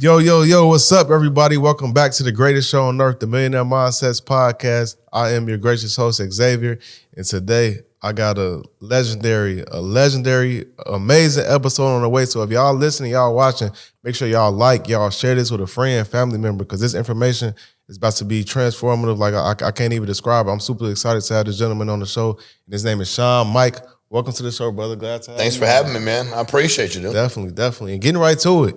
Yo, what's up, everybody? Welcome back to the greatest show on earth, the Millionaire Mindsets Podcast. I am your gracious host, Xavier, and today I got a legendary, amazing episode on the way. So if y'all listening, y'all watching, make sure y'all y'all share this with a friend, family member, because this information is about to be transformative. Like I can't even describe it. I'm super excited to have this gentleman on the show, and his name is Shawn. Meaike, welcome to the show, brother. Glad to have you. Thanks for having me, man. I appreciate you, dude. Definitely. And getting right to it.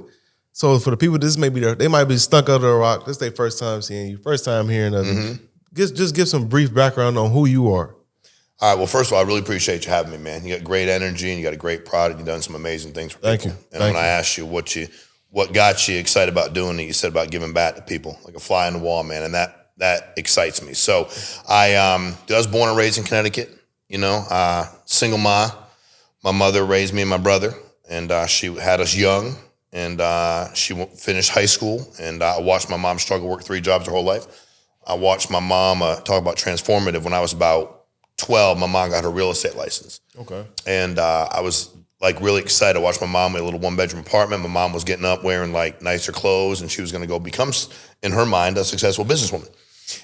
So for the people, this may be they might be stuck under a rock. This is their first time seeing you, first time hearing of you. Just give some brief background on who you are. All right. Well, first of all, I really appreciate you having me, man. You got great energy and you got a great product. You've done some amazing things for people. Thank you. And when I asked you what got you excited about doing it, you said about giving back to people, like a fly on the wall, man. And that excites me. So I was born and raised in Connecticut. Single mom. My mother raised me and my brother, and she had us young. And she finished high school, and I watched my mom struggle, work 3 jobs her whole life. I watched my mom talk about transformative. When I was about 12, my mom got her real estate license. Okay. And I was like really excited. I watched my mom in a little 1-bedroom apartment. My mom was getting up wearing like nicer clothes, and she was going to go become, in her mind, a successful businesswoman.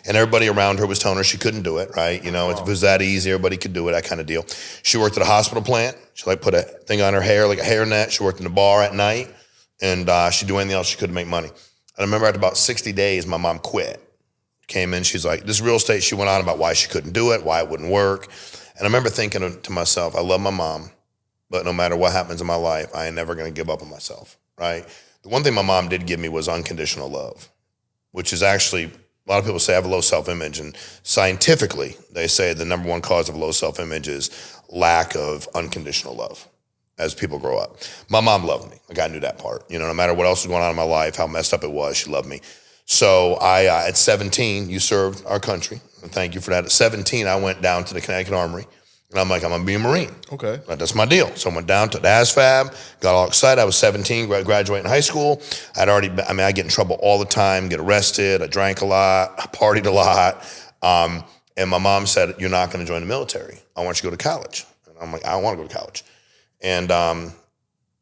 And everybody around her was telling her she couldn't do it, right? If it was that easy, everybody could do it, that kind of deal. She worked at a hospital plant. She put a thing on her hair, like a hairnet. She worked in a bar at night. And she'd do anything else she could to make money. And I remember after about 60 days, my mom quit. Came in, she's like, this real estate, she went on about why she couldn't do it, why it wouldn't work. And I remember thinking to myself, I love my mom, but no matter what happens in my life, I ain't never gonna give up on myself, right? The one thing my mom did give me was unconditional love, which is actually, a lot of people say I have a low self-image, and scientifically, they say the number one cause of low self-image is lack of unconditional love. As people grow up. My mom loved me. Like I knew that part. No matter what else was going on in my life, how messed up it was, she loved me. So I, at 17, you served our country. And thank you for that. At 17, I went down to the Connecticut Armory. And I'm like, I'm going to be a Marine. Okay. That's my deal. So I went down to the ASFAB, got all excited. I was 17, graduating high school. I get in trouble all the time, get arrested. I drank a lot, I partied a lot. And my mom said, you're not going to join the military. I want you to go to college. And I'm like, I don't want to go to college. And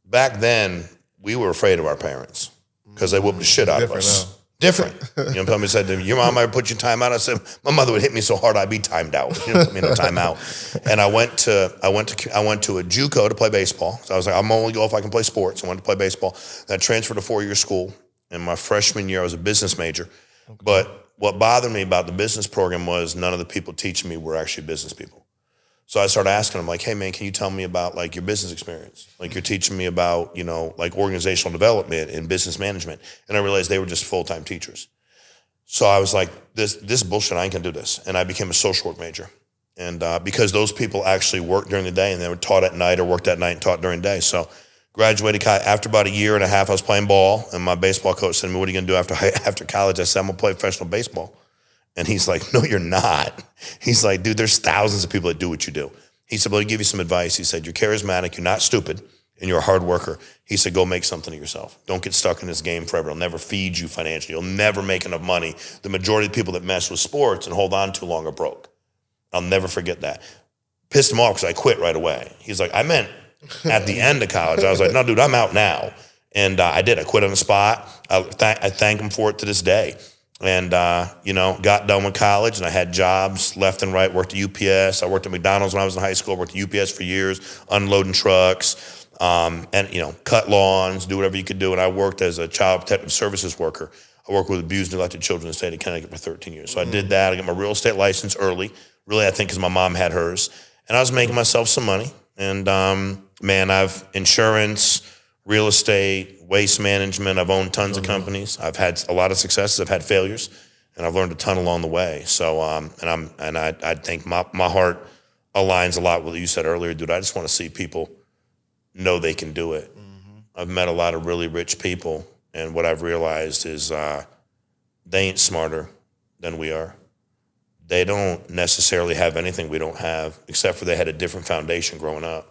back then, we were afraid of our parents because they whooped the shit out of us. Now. Different. Somebody said to me, your mom ever put you time out? I said, my mother would hit me so hard I'd be timed out. She didn't put me in a timeout. And I went to a JUCO to play baseball. So I was like, I'm only go if I can play sports. I wanted to play baseball. Then I transferred to 4-year school. In my freshman year, I was a business major. Okay. But what bothered me about the business program was none of the people teaching me were actually business people. So I started asking them, like, hey, man, can you tell me about, like, your business experience? Like, you're teaching me about, like, organizational development and business management. And I realized they were just full-time teachers. So I was like, this bullshit, I ain't gonna do this. And I became a social work major. And because those people actually worked during the day and they were taught at night or worked at night and taught during the day. So graduated after about a year and a half, I was playing ball. And my baseball coach said to me, what are you gonna do after college? I said, I'm gonna play professional baseball. And he's like, no, you're not. He's like, dude, there's thousands of people that do what you do. He said, well, I'll give you some advice. He said, you're charismatic, you're not stupid, and you're a hard worker. He said, go make something of yourself. Don't get stuck in this game forever. It'll never feed you financially. You'll never make enough money. The majority of the people that mess with sports and hold on too long are broke. I'll never forget that. Pissed him off because I quit right away. He's like, I meant at the end of college. I was like, no, dude, I'm out now. And I did. I quit on the spot. I thank him for it to this day. And, got done with college and I had jobs left and right, worked at UPS. I worked at McDonald's when I was in high school, worked at UPS for years, unloading trucks, cut lawns, do whatever you could do. And I worked as a child protective services worker. I worked with abused and neglected children in the state of Connecticut for 13 years. So I did that. I got my real estate license early, really, I think because my mom had hers. And I was making myself some money. And, I've insurance, real estate, waste management. I've owned tons of companies. I've had a lot of successes. I've had failures, and I've learned a ton along the way. So, I think my heart aligns a lot with what you said earlier, dude. I just want to see people know they can do it. Mm-hmm. I've met a lot of really rich people, and what I've realized is they ain't smarter than we are. They don't necessarily have anything we don't have, except for they had a different foundation growing up.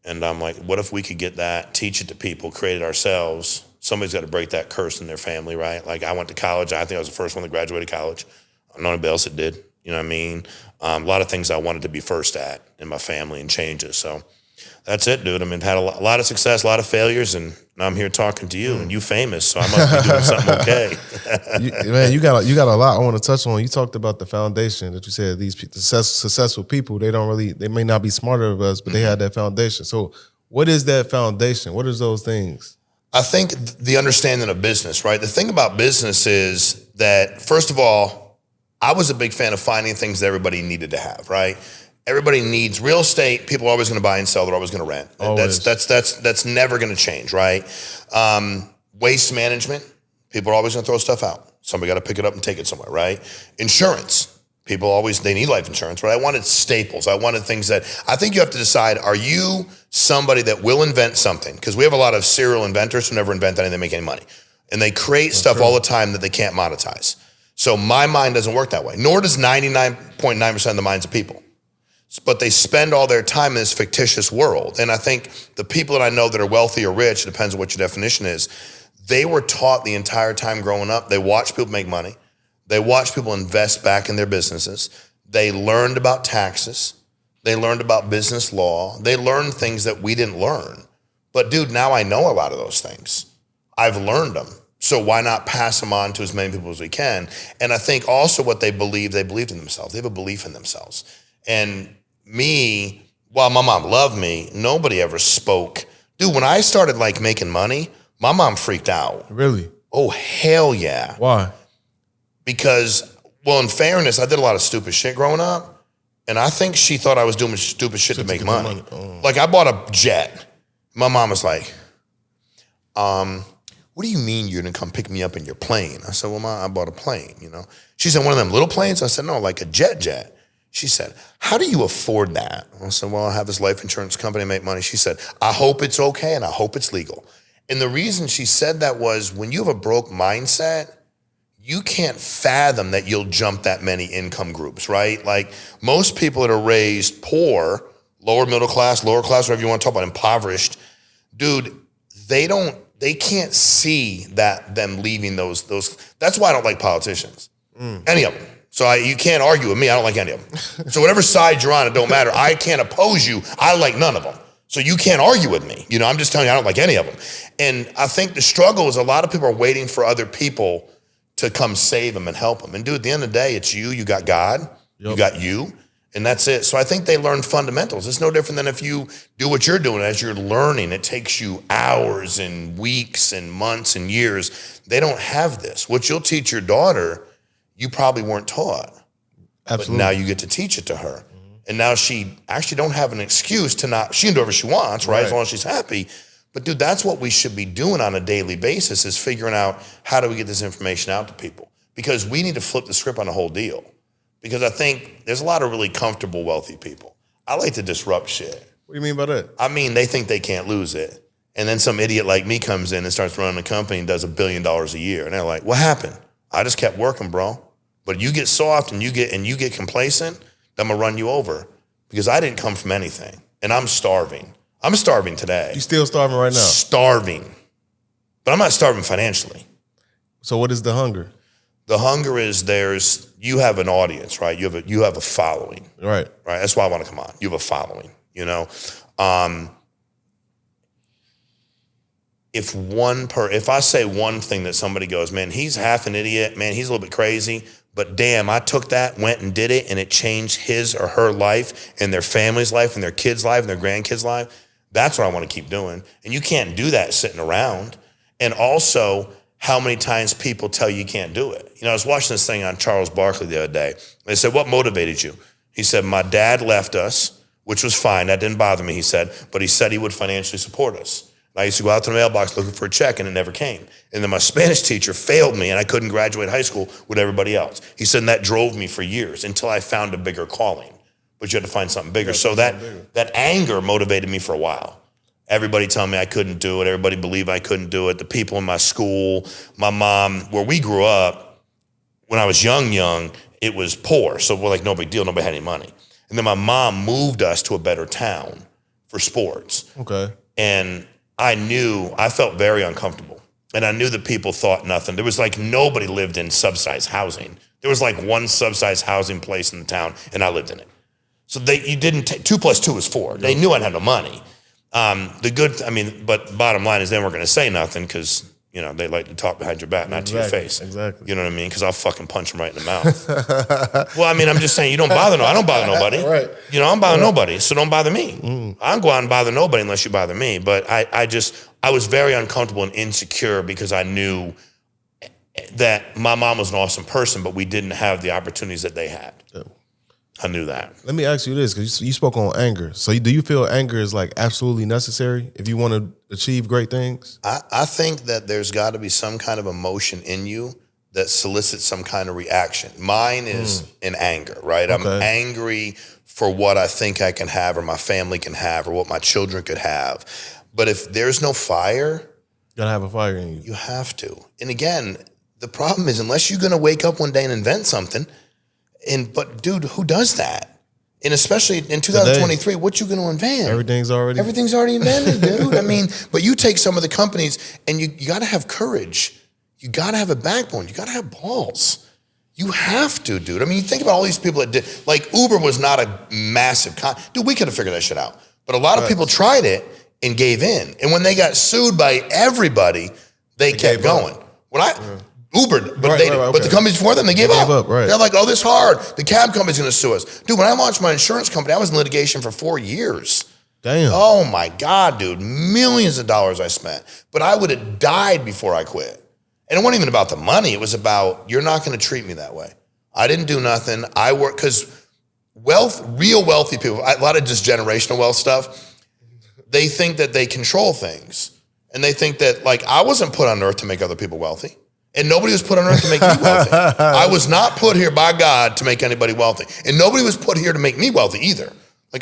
And I'm like, what if we could get that, teach it to people, create it ourselves? Somebody's got to break that curse in their family, right? Like I went to college. I think I was the first one that graduated college. I don't know anybody else that did. You know what I mean? A lot of things I wanted to be first at in my family and changes. So That's it, dude. I mean, had a lot of success, a lot of failures, and now I'm here talking to you, and you famous, so I must be doing something okay. Man, you got a lot I want to touch on. You talked about the foundation that you said these successful people, they may not be smarter than us, but they had that foundation. So what is that foundation? What is those things? I think the understanding of business, right? The thing about business is that, first of all, I was a big fan of finding things that everybody needed to have, right? Everybody needs real estate. People are always going to buy and sell. They're always going to rent. Always. That's never going to change, right? Waste management. People are always going to throw stuff out. Somebody got to pick it up and take it somewhere, right? Insurance. People they need life insurance, right? I wanted staples. I wanted things that, I think you have to decide, are you somebody that will invent something? Because we have a lot of serial inventors who never invent anything, they make any money. And they create stuff all the time that they can't monetize. So my mind doesn't work that way, nor does 99.9% of the minds of people. But they spend all their time in this fictitious world. And I think the people that I know that are wealthy or rich, it depends on what your definition is, they were taught the entire time growing up, they watched people make money. They watched people invest back in their businesses. They learned about taxes. They learned about business law. They learned things that we didn't learn. But dude, now I know a lot of those things. I've learned them. So why not pass them on to as many people as we can? And I think also what they believed in themselves. They have a belief in themselves. And me, while my mom loved me, nobody ever spoke. Dude, when I started like making money, my mom freaked out. Really? Oh, hell yeah. Why? Because, well, in fairness, I did a lot of stupid shit growing up. And I think she thought I was doing stupid shit to make money. Oh. Like I bought a jet. My mom was like, what do you mean you're gonna come pick me up in your plane? I said, well, Mom, I bought a plane, you know? She said, one of them little planes? I said, no, like a jet. She said, how do you afford that? I said, well, I have this life insurance company, I make money. She said, I hope it's okay and I hope it's legal. And the reason she said that was when you have a broke mindset, you can't fathom that you'll jump that many income groups, right? Like most people that are raised poor, lower middle class, lower class, whatever you want to talk about, impoverished, dude, they can't see that them leaving those. That's why I don't like politicians, any of them. So you can't argue with me. I don't like any of them. So whatever side you're on, it don't matter. I can't oppose you. I like none of them. So you can't argue with me. You know, I'm just telling you, I don't like any of them. And I think the struggle is a lot of people are waiting for other people to come save them and help them. And dude, at the end of the day, it's you got God, you got you, and that's it. So I think they learn fundamentals. It's no different than if you do what you're doing as you're learning. It takes you hours and weeks and months and years. They don't have this. What you'll teach your daughter, you probably weren't taught. Absolutely. But now you get to teach it to her. And now she actually don't have an excuse to not, she can do whatever she wants, right? As long as she's happy. But dude, that's what we should be doing on a daily basis is figuring out how do we get this information out to people? Because we need to flip the script on the whole deal. Because I think there's a lot of really comfortable, wealthy people. I like to disrupt shit. What do you mean by that? I mean, they think they can't lose it. And then some idiot like me comes in and starts running a company and does $1 billion a year. And they're like, what happened? I just kept working, bro. But you get soft and you get complacent, I'm gonna run you over. Because I didn't come from anything. And I'm starving. I'm starving today. You still starving right now? Starving. But I'm not starving financially. So what is the hunger? The hunger is you have an audience, right? You have a following. Right. Right. That's why I want to come on. You have a following, you know? If I say one thing that somebody goes, man, he's half an idiot, man, he's a little bit crazy, but damn, I took that, went and did it, and it changed his or her life and their family's life and their kids' life and their grandkids' life. That's what I want to keep doing. And you can't do that sitting around. And also, how many times people tell you can't do it. You know, I was watching this thing on Charles Barkley the other day. They said, what motivated you? He said, my dad left us, which was fine. That didn't bother me, he said. But he said he would financially support us. And I used to go out to the mailbox looking for a check, and it never came. And then my Spanish teacher failed me, and I couldn't graduate high school with everybody else. He said, and that drove me for years until I found a bigger calling. But you had to find something bigger. So that anger motivated me for a while. Everybody telling me I couldn't do it. Everybody believed I couldn't do it. The people in my school, my mom, where we grew up, when I was young, it was poor. So we're like, no big deal. Nobody had any money. And then my mom moved us to a better town for sports. Okay. And I felt very uncomfortable. And I knew that people thought nothing. There was like nobody lived in subsidized housing. There was like one subsidized housing place in the town, and I lived in it. So you didn't take 2 + 2 is 4. They knew I had no money. But bottom line is they weren't going to say nothing because, they like to talk behind your back, not to your face. Exactly. You know what I mean? Because I'll fucking punch them right in the mouth. Well, I'm just saying, I don't bother nobody. Right. I don't bother nobody, so don't bother me. I don't go out and bother nobody unless you bother me. But I was very uncomfortable and insecure because I knew that my mom was an awesome person, but we didn't have the opportunities that they had. Yeah. I knew that. Let me ask you this, because you spoke on anger. So do you feel anger is like absolutely necessary if you want to achieve great things? I think that there's got to be some kind of emotion in you that solicits some kind of reaction. Mine is in anger, right? Okay. I'm angry for what I think I can have or my family can have or what my children could have. But if there's no fire... You gotta have a fire in you. You have to. And again, the problem is unless you're going to wake up one day and invent something... But dude, who does that? And especially in 2023, what you going to invent? Everything's already invented, dude. But you take some of the companies and you got to have courage. You got to have a backbone. You got to have balls. You have to, dude. You think about all these people that did, like Uber was not a massive dude, we could have figured that shit out. But a lot of people tried it and gave in. And when they got sued by everybody, they kept going. Ubered, but but the companies before them, they gave up. Right. They're like, oh, this is hard. The cab company's going to sue us. Dude, when I launched my insurance company, I was in litigation for 4 years. Damn. Oh my God, dude. Millions of dollars I spent. But I would have died before I quit. And it wasn't even about the money. It was about, you're not going to treat me that way. I didn't do nothing. I work, because real wealthy people, a lot of just generational wealth stuff, they think that they control things. And they think that, I wasn't put on earth to make other people wealthy. And nobody was put on earth to make me wealthy. I was not put here by God to make anybody wealthy. And nobody was put here to make me wealthy either.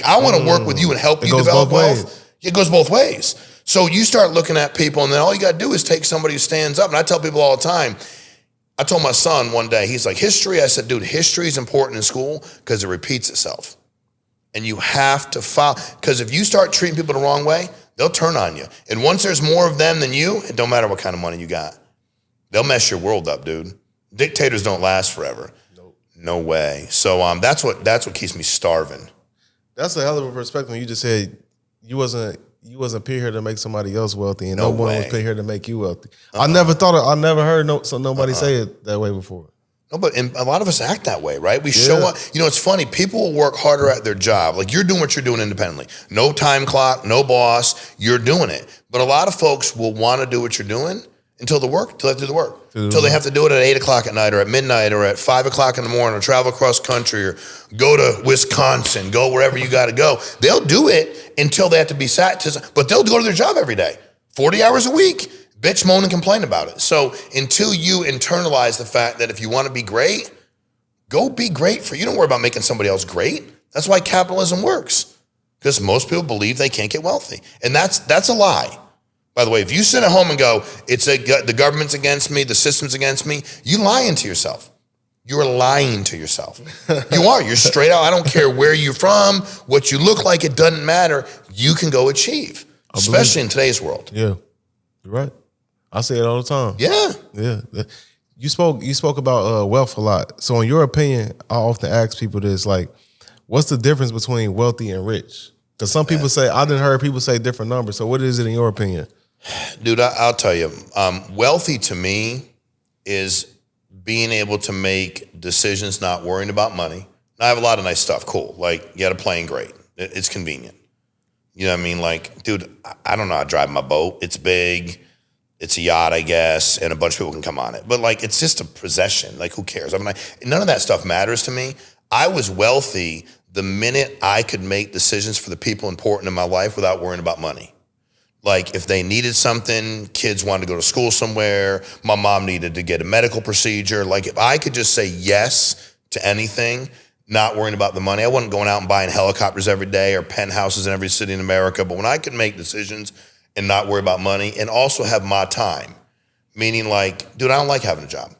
I want to work with you and help you develop wealth. It goes both ways. So you start looking at people, and then all you got to do is take somebody who stands up. And I tell people all the time, I told my son one day, he's like, history? I said, dude, history is important in school because it repeats itself. And you have to follow, because if you start treating people the wrong way, they'll turn on you. And once there's more of them than you, it don't matter what kind of money you got. They'll mess your world up, dude. Dictators don't last forever. Nope. No way. So that's what keeps me starving. That's a hell of a perspective. You just said you wasn't put here to make somebody else wealthy, and no one was put here to make you wealthy. I never heard nobody say it that way before. No, but a lot of us act that way, right? We show up. It's funny. People will work harder at their job. Like you're doing what you're doing independently. No time clock, no boss. You're doing it. But a lot of folks will want to do what you're doing until they have to do the work. Until they have to do it at 8 o'clock at night or at midnight or at 5 o'clock in the morning or travel across country or go to Wisconsin, go wherever you got to go. They'll do it until they have to be sat, but they'll go to their job every day, 40 hours a week, bitch, moan, and complain about it. So until you internalize the fact that if you want to be great, go be great for you. Don't worry about making somebody else great. That's why capitalism works, because most people believe they can't get wealthy. And that's a lie. By the way, if you sit at home and go, the government's against me, the system's against me, you're lying to yourself. You're lying to yourself. You are. You're straight out. I don't care where you're from, what you look like. It doesn't matter. You can go achieve, especially in today's world. Yeah, you're right. I say it all the time. Yeah. You spoke about wealth a lot. So in your opinion, I often ask people this, what's the difference between wealthy and rich? Because some people say, I didn't heard people say different numbers. So what is it in your opinion? Dude, I'll tell you, wealthy to me is being able to make decisions, not worrying about money. I have a lot of nice stuff. Cool. You got a plane, great. It's convenient. You know what I mean? Dude, I don't know how to drive my boat. It's big. It's a yacht, I guess, and a bunch of people can come on it. But it's just a possession. Who cares? None of that stuff matters to me. I was wealthy the minute I could make decisions for the people important in my life without worrying about money. If they needed something, kids wanted to go to school somewhere, my mom needed to get a medical procedure. If I could just say yes to anything, not worrying about the money. I wasn't going out and buying helicopters every day or penthouses in every city in America. But when I could make decisions and not worry about money and also have my time, meaning dude, I don't like having a job.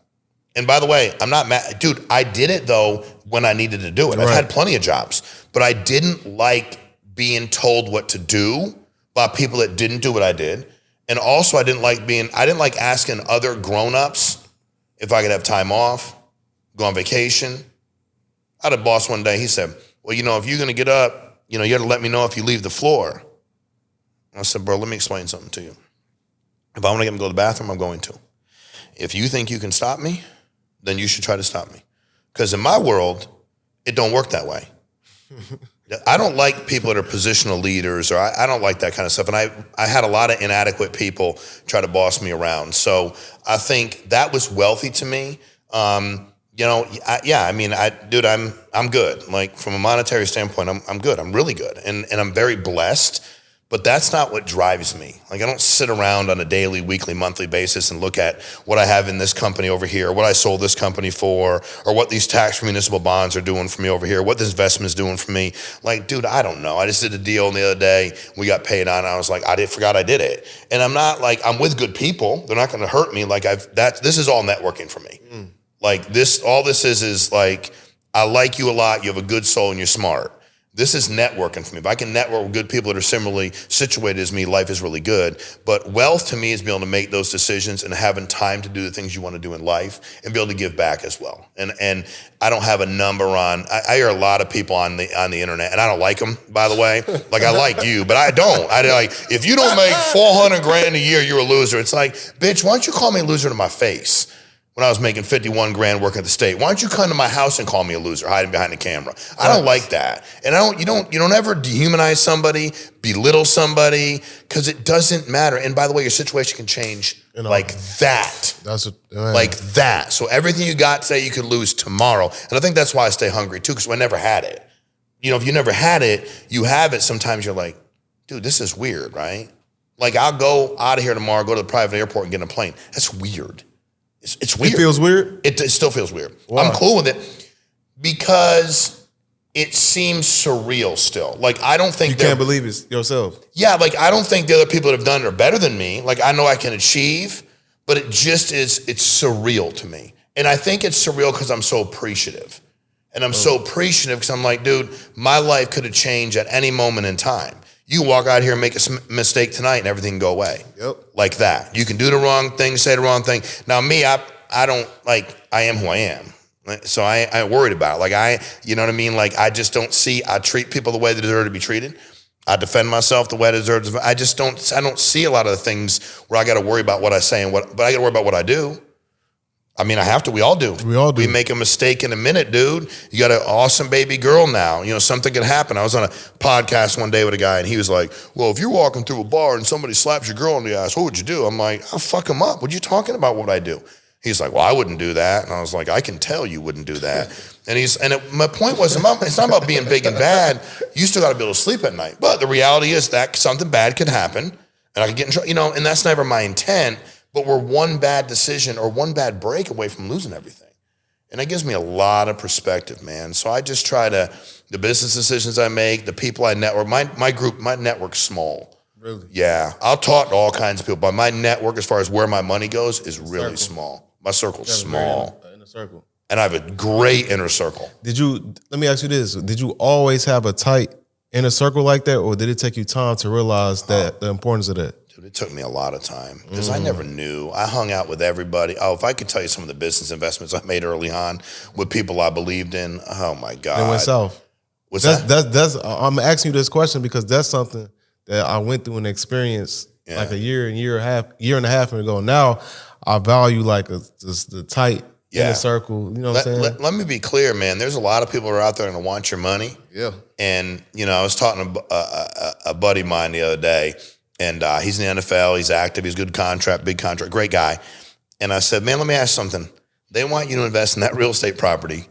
And by the way, I'm not mad. Dude, I did it though when I needed to do it. Right. I've had plenty of jobs, but I didn't like being told what to do by people that didn't do what I did. And also I didn't like asking other grown-ups if I could have time off, go on vacation. I had a boss one day, he said, well, if you're going to get up, you got to let me know if you leave the floor. I said, bro, let me explain something to you. If I want to get him to go to the bathroom, I'm going to. If you think you can stop me, then you should try to stop me. Because in my world, it don't work that way. I don't like people that are positional leaders, or I don't like that kind of stuff. And I had a lot of inadequate people try to boss me around. So I think that was wealthy to me. I'm good. Like from a monetary standpoint, I'm good. I'm really good. And I'm very blessed. But that's not what drives me. Like I don't sit around on a daily, weekly, monthly basis and look at what I have in this company over here, what I sold this company for, or what these tax municipal bonds are doing for me over here, what this investment is doing for me. Like, dude, I don't know. I just did a deal the other day. We got paid on it. I was like, forgot I did it. And I'm not like, I'm with good people. They're not going to hurt me. Like this is all networking for me. Like all this is like, I like you a lot. You have a good soul and you're smart. This is networking for me. If I can network with good people that are similarly situated as me, life is really good. But wealth to me is being able to make those decisions and having time to do the things you want to do in life and be able to give back as well. And I don't have a number on, I hear a lot of people on the internet, and I don't like them, by the way. Like I like you, but I don't. If you don't make $400,000 a year, you're a loser. It's like, bitch, why don't you call me a loser to my face? When I was making $51,000 working at the state, why don't you come to my house and call me a loser hiding behind the camera? I don't like that. And you don't ever dehumanize somebody, belittle somebody, because it doesn't matter. And by the way, your situation can change like that. Like that. So everything you got today, you could lose tomorrow. And I think that's why I stay hungry too, because I never had it. If you never had it, you have it. Sometimes you're like, dude, this is weird, right? Like I'll go out of here tomorrow, go to the private airport and get in a plane. That's weird. It's weird. It feels weird? It still feels weird. Why? I'm cool with it because it seems surreal still. Like, I don't think you can't believe it yourself. Yeah, like, I don't think the other people that have done it are better than me. Like, I know I can achieve, but it just is, it's surreal to me. And I think it's surreal because I'm so appreciative. And I'm so appreciative because I'm like, dude, my life could have changed at any moment in time. You walk out here and make a mistake tonight and everything can go away. Yep. Like that. You can do the wrong thing, say the wrong thing. Now me, I don't, like, I am who I am. So I ain't worried about it. Like you know what I mean? Like I just don't see, I treat people the way they deserve to be treated. I defend myself the way I deserve to. I don't see a lot of the things where I got to worry about what I say but I got to worry about what I do. I mean, I have to. We all do. We make a mistake in a minute, dude. You got an awesome baby girl now. Something could happen. I was on a podcast one day with a guy, and he was like, well, if you're walking through a bar and somebody slaps your girl in the ass, what would you do? I'm like, I'll fuck him up. What are you talking about what I do? He's like, well, I wouldn't do that. And I was like, I can tell you wouldn't do that. My point was, it's not about being big and bad. You still got to be able to sleep at night. But the reality is that something bad could happen, and I could get in trouble, and that's never my intent. But we're one bad decision or one bad break away from losing everything. And it gives me a lot of perspective, man. So I just try the business decisions I make, the people I network, my network's small. Really? Yeah. I'll talk to all kinds of people, but my network, as far as where my money goes, is really small. My circle's small. Inner circle. And I have a great inner circle. Let me ask you this. Did you always have a tight inner circle like that, or did it take you time to realize the importance of that? Dude, it took me a lot of time because I never knew. I hung out with everybody. Oh, if I could tell you some of the business investments I made early on with people I believed in, oh my God. It went south. What's that? I'm asking you this question because that's something that I went through an experience like a year and a half ago. Now I value like the tight inner circle. You know what I'm saying? Let me be clear, man. There's a lot of people who are out there and want your money. Yeah. And, I was talking to a buddy of mine the other day. And he's in the NFL. He's active. He's good contract, big contract, great guy. And I said, man, let me ask you something. They want you to invest in that real estate property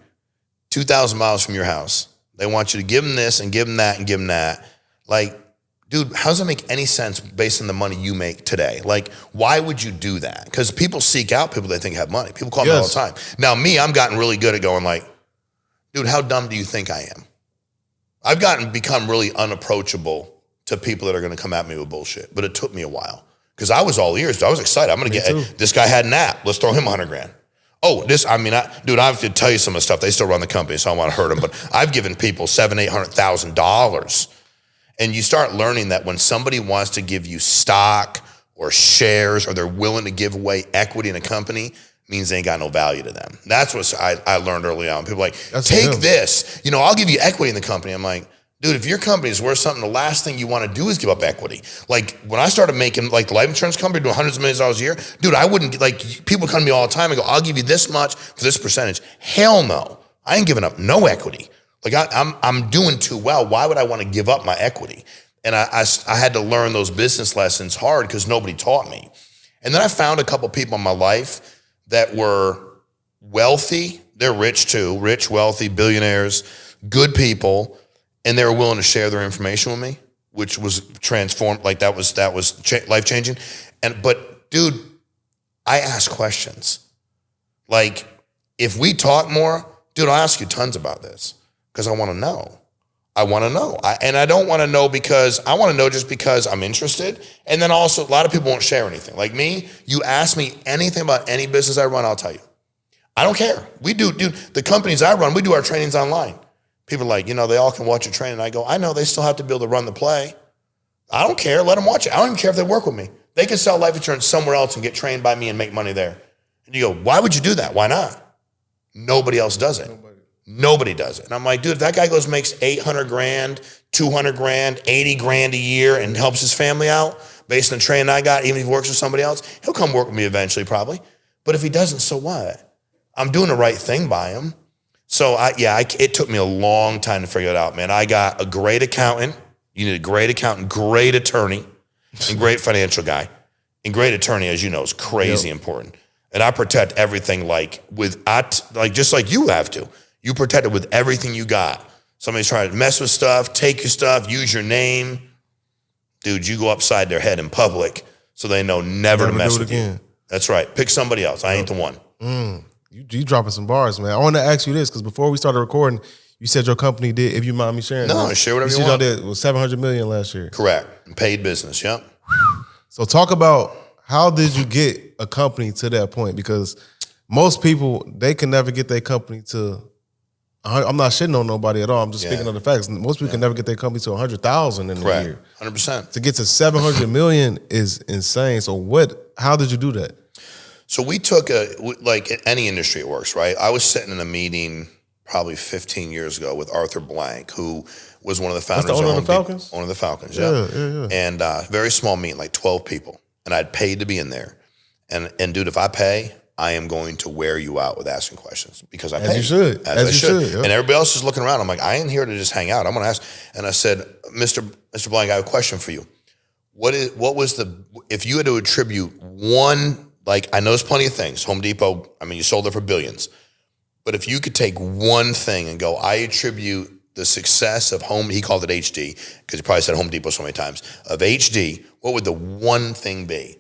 2,000 miles from your house. They want you to give them this and give them that and give them that. Like, dude, how does it make any sense based on the money you make today? Like, why would you do that? Because people seek out people they think have money. People call me all the time. Now, me, I've gotten really good at going like, dude, how dumb do you think I am? I've become really unapproachable to people that are going to come at me with bullshit. But it took me a while because I was all ears. I was excited. I'm going to get this guy had an app. Let's throw him $100,000. Oh, I have to tell you some of the stuff. They still run the company, so I don't want to hurt them. But I've given people $700,000-$800,000. And you start learning that when somebody wants to give you stock or shares, or they're willing to give away equity in a company, means they ain't got no value to them. That's what I learned early on. People are like, That's take him. this. I'll give you equity in the company. I'm like, dude, if your company is worth something, the last thing you want to do is give up equity. Like when I started making like the life insurance company doing hundreds of millions of dollars a year, dude, I wouldn't like people come to me all the time and go, I'll give you this much for this percentage. Hell no. I ain't giving up no equity. Like I'm doing too well. Why would I want to give up my equity? And I had to learn those business lessons hard because nobody taught me. And then I found a couple people in my life that were wealthy. They're rich too, rich, wealthy, billionaires, good people. And they were willing to share their information with me, which was transformed. Like that was life changing. But dude, I ask questions. Like if we talk more, dude, I'll ask you tons about this because I want to know. I want to know. And I don't want to know because I want to know just because I'm interested. And then also a lot of people won't share anything. Like me, you ask me anything about any business I run, I'll tell you. I don't care. We do, dude, the companies I run, we do our trainings online. People are like, they all can watch your training. I go, I know they still have to be able to run the play. I don't care. Let them watch it. I don't even care if they work with me. They can sell life insurance somewhere else and get trained by me and make money there. And you go, why would you do that? Why not? Nobody else does it. Nobody does it. And I'm like, dude, if that guy makes 800 grand, 200 grand, 80 grand a year and helps his family out based on the training I got, even if he works with somebody else, he'll come work with me eventually probably. But if he doesn't, so what? I'm doing the right thing by him. So it took me a long time to figure it out, man. I got a great accountant. You need a great accountant, great attorney, and great financial guy. And great attorney, as you know, is crazy important. And I protect everything just like you have to. You protect it with everything you got. Somebody's trying to mess with stuff, take your stuff, use your name. Dude, you go upside their head in public so they know never to mess with you. That's right. Pick somebody else. I ain't the one. You dropping some bars, man. I want to ask you this because before we started recording, you said your company did, if you mind me sharing. No, share whatever you want. Did was $700 million last year. Correct. Paid business, yep. So talk about how did you get a company to that point? Because most people, they can never get their company to, I'm not shitting on nobody at all. I'm just speaking on the facts. Most people can never get their company to 100,000 in a year. 100%. To get to 700 million is insane. So how did you do that? So we took like in any industry it works, right? I was sitting in a meeting probably 15 years ago with Arthur Blank, who was one of the founders of the Falcons? Owner of the Falcons, yeah. And very small meeting, like 12 people. And I'd paid to be in there. And dude, if I pay, I am going to wear you out with asking questions because I paid. As you should. As I should. Yep. And everybody else is looking around. I'm like, I ain't here to just hang out. I'm going to ask. And I said, Mr. Blank, I have a question for you. If you had to attribute one, like I know there's plenty of things. Home Depot, I mean, you sold it for billions. But if you could take one thing and go, I attribute the success of he called it HD, because he probably said Home Depot so many times, of HD, what would the one thing be?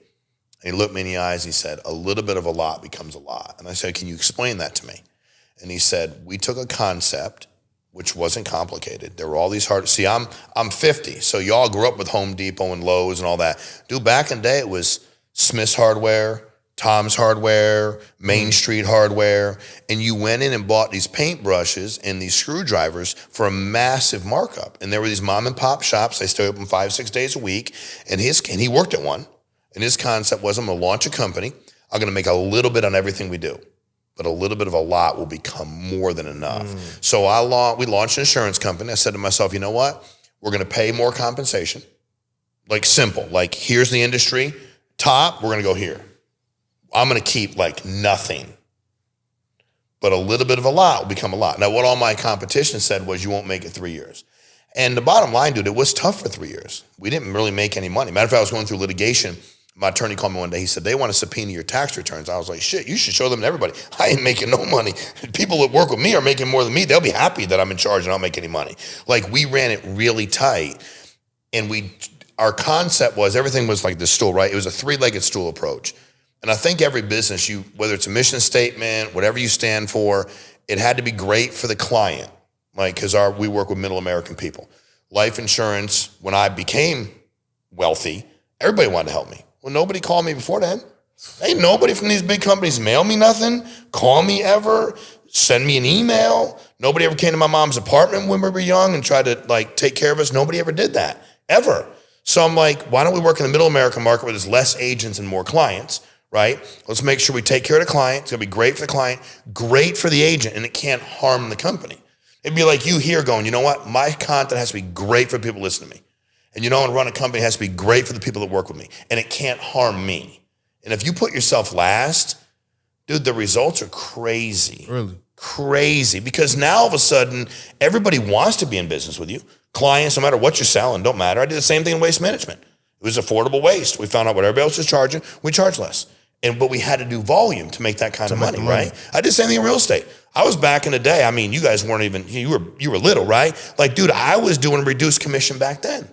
And he looked me in the eyes and he said, a little bit of a lot becomes a lot. And I said, can you explain that to me? And he said, we took a concept, which wasn't complicated. There were all these I'm 50, so y'all grew up with Home Depot and Lowe's and all that. Dude, back in the day, it was Smith's Hardware, Tom's Hardware, Main Street Hardware, and you went in and bought these paintbrushes and these screwdrivers for a massive markup. And there were these mom and pop shops. They stayed open 5-6 days a week, and he worked at one. And his concept was, I'm going to launch a company. I'm going to make a little bit on everything we do, but a little bit of a lot will become more than enough. So we launched an insurance company. I said to myself, you know what? We're going to pay more compensation. Like simple, like here's the industry top. We're going to go here. I'm going to keep like nothing, but a little bit of a lot will become a lot. Now, what all my competition said was you won't make it 3 years. And the bottom line, dude, it was tough for 3 years. We didn't really make any money. Matter of fact, I was going through litigation. My attorney called me one day. He said, they want to subpoena your tax returns. I was like, shit, you should show them to everybody. I ain't making no money. People that work with me are making more than me. They'll be happy that I'm in charge and I don't make any money. Like we ran it really tight. And our concept was everything was like this stool, right? It was a 3-legged stool approach. And I think every business, whether it's a mission statement, whatever you stand for, it had to be great for the client. Like, because we work with middle American people. Life insurance, when I became wealthy, everybody wanted to help me. Well, nobody called me before then. Ain't nobody from these big companies mail me nothing, call me ever, send me an email. Nobody ever came to my mom's apartment when we were young and tried to like take care of us. Nobody ever did that, ever. So I'm like, why don't we work in the middle American market where there's less agents and more clients, right? Let's make sure we take care of the client. It's going to be great for the client, great for the agent, and it can't harm the company. It'd be like you here going, you know what? My content has to be great for people to listen to me. And you know, and run a company has to be great for the people that work with me. And it can't harm me. And if you put yourself last, dude, the results are crazy. Really? Crazy. Because now all of a sudden, everybody wants to be in business with you. Clients, no matter what you're selling, don't matter. I did the same thing in waste management. It was affordable waste. We found out what everybody else was charging. We charge less. But we had to do volume to make that kind of money, right? I did the same thing in real estate. I was back in the day. I mean, you guys weren't even, you were little, right? Like, dude, I was doing reduced commission back then.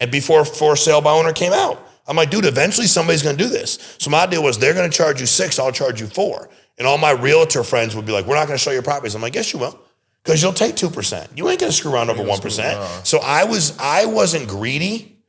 And before for sale by owner came out. I'm like, dude, eventually somebody's going to do this. So my deal was they're going to charge you 6, I'll charge you 4. And all my realtor friends would be like, we're not going to show your properties. I'm like, yes, you will. Because you'll take 2%. You ain't going to screw around over 1%. So I wasn't greedy.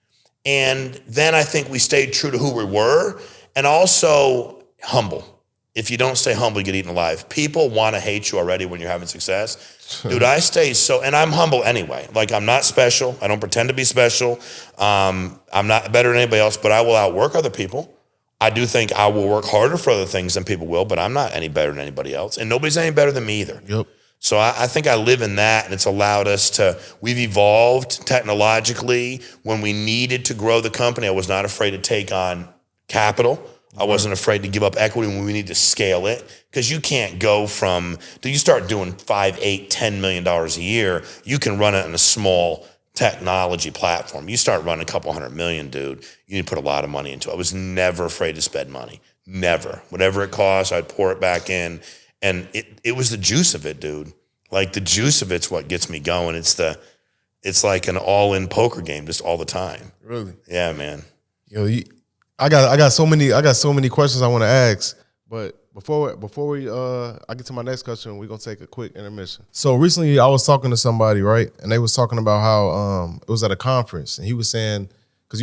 And then I think we stayed true to who we were. And also humble. If you don't stay humble, you get eaten alive. People want to hate you already when you're having success. Dude, I stay and I'm humble anyway. Like, I'm not special. I don't pretend to be special. I'm not better than anybody else, but I will outwork other people. I do think I will work harder for other things than people will, but I'm not any better than anybody else. And nobody's any better than me either. Yep. So I think I live in that, and it's allowed us we've evolved technologically. When we needed to grow the company, I was not afraid to take on capital. I wasn't afraid to give up equity when we need to scale it, because you can't go you start doing $5, $8, $10 million a year, you can run it on a small technology platform. You start running a couple $100 million, dude, you need to put a lot of money into it. I was never afraid to spend money. Never. Whatever it costs, I'd pour it back in. And it was the juice of it, dude. Like, the juice of it's what gets me going. It's like an all-in poker game just all the time. Really? Yeah, man. Yo, I got so many questions I want to ask, but before we I get to my next question, we're gonna take a quick intermission. So recently I was talking to somebody, right, and they was talking about how it was at a conference, and he was saying, because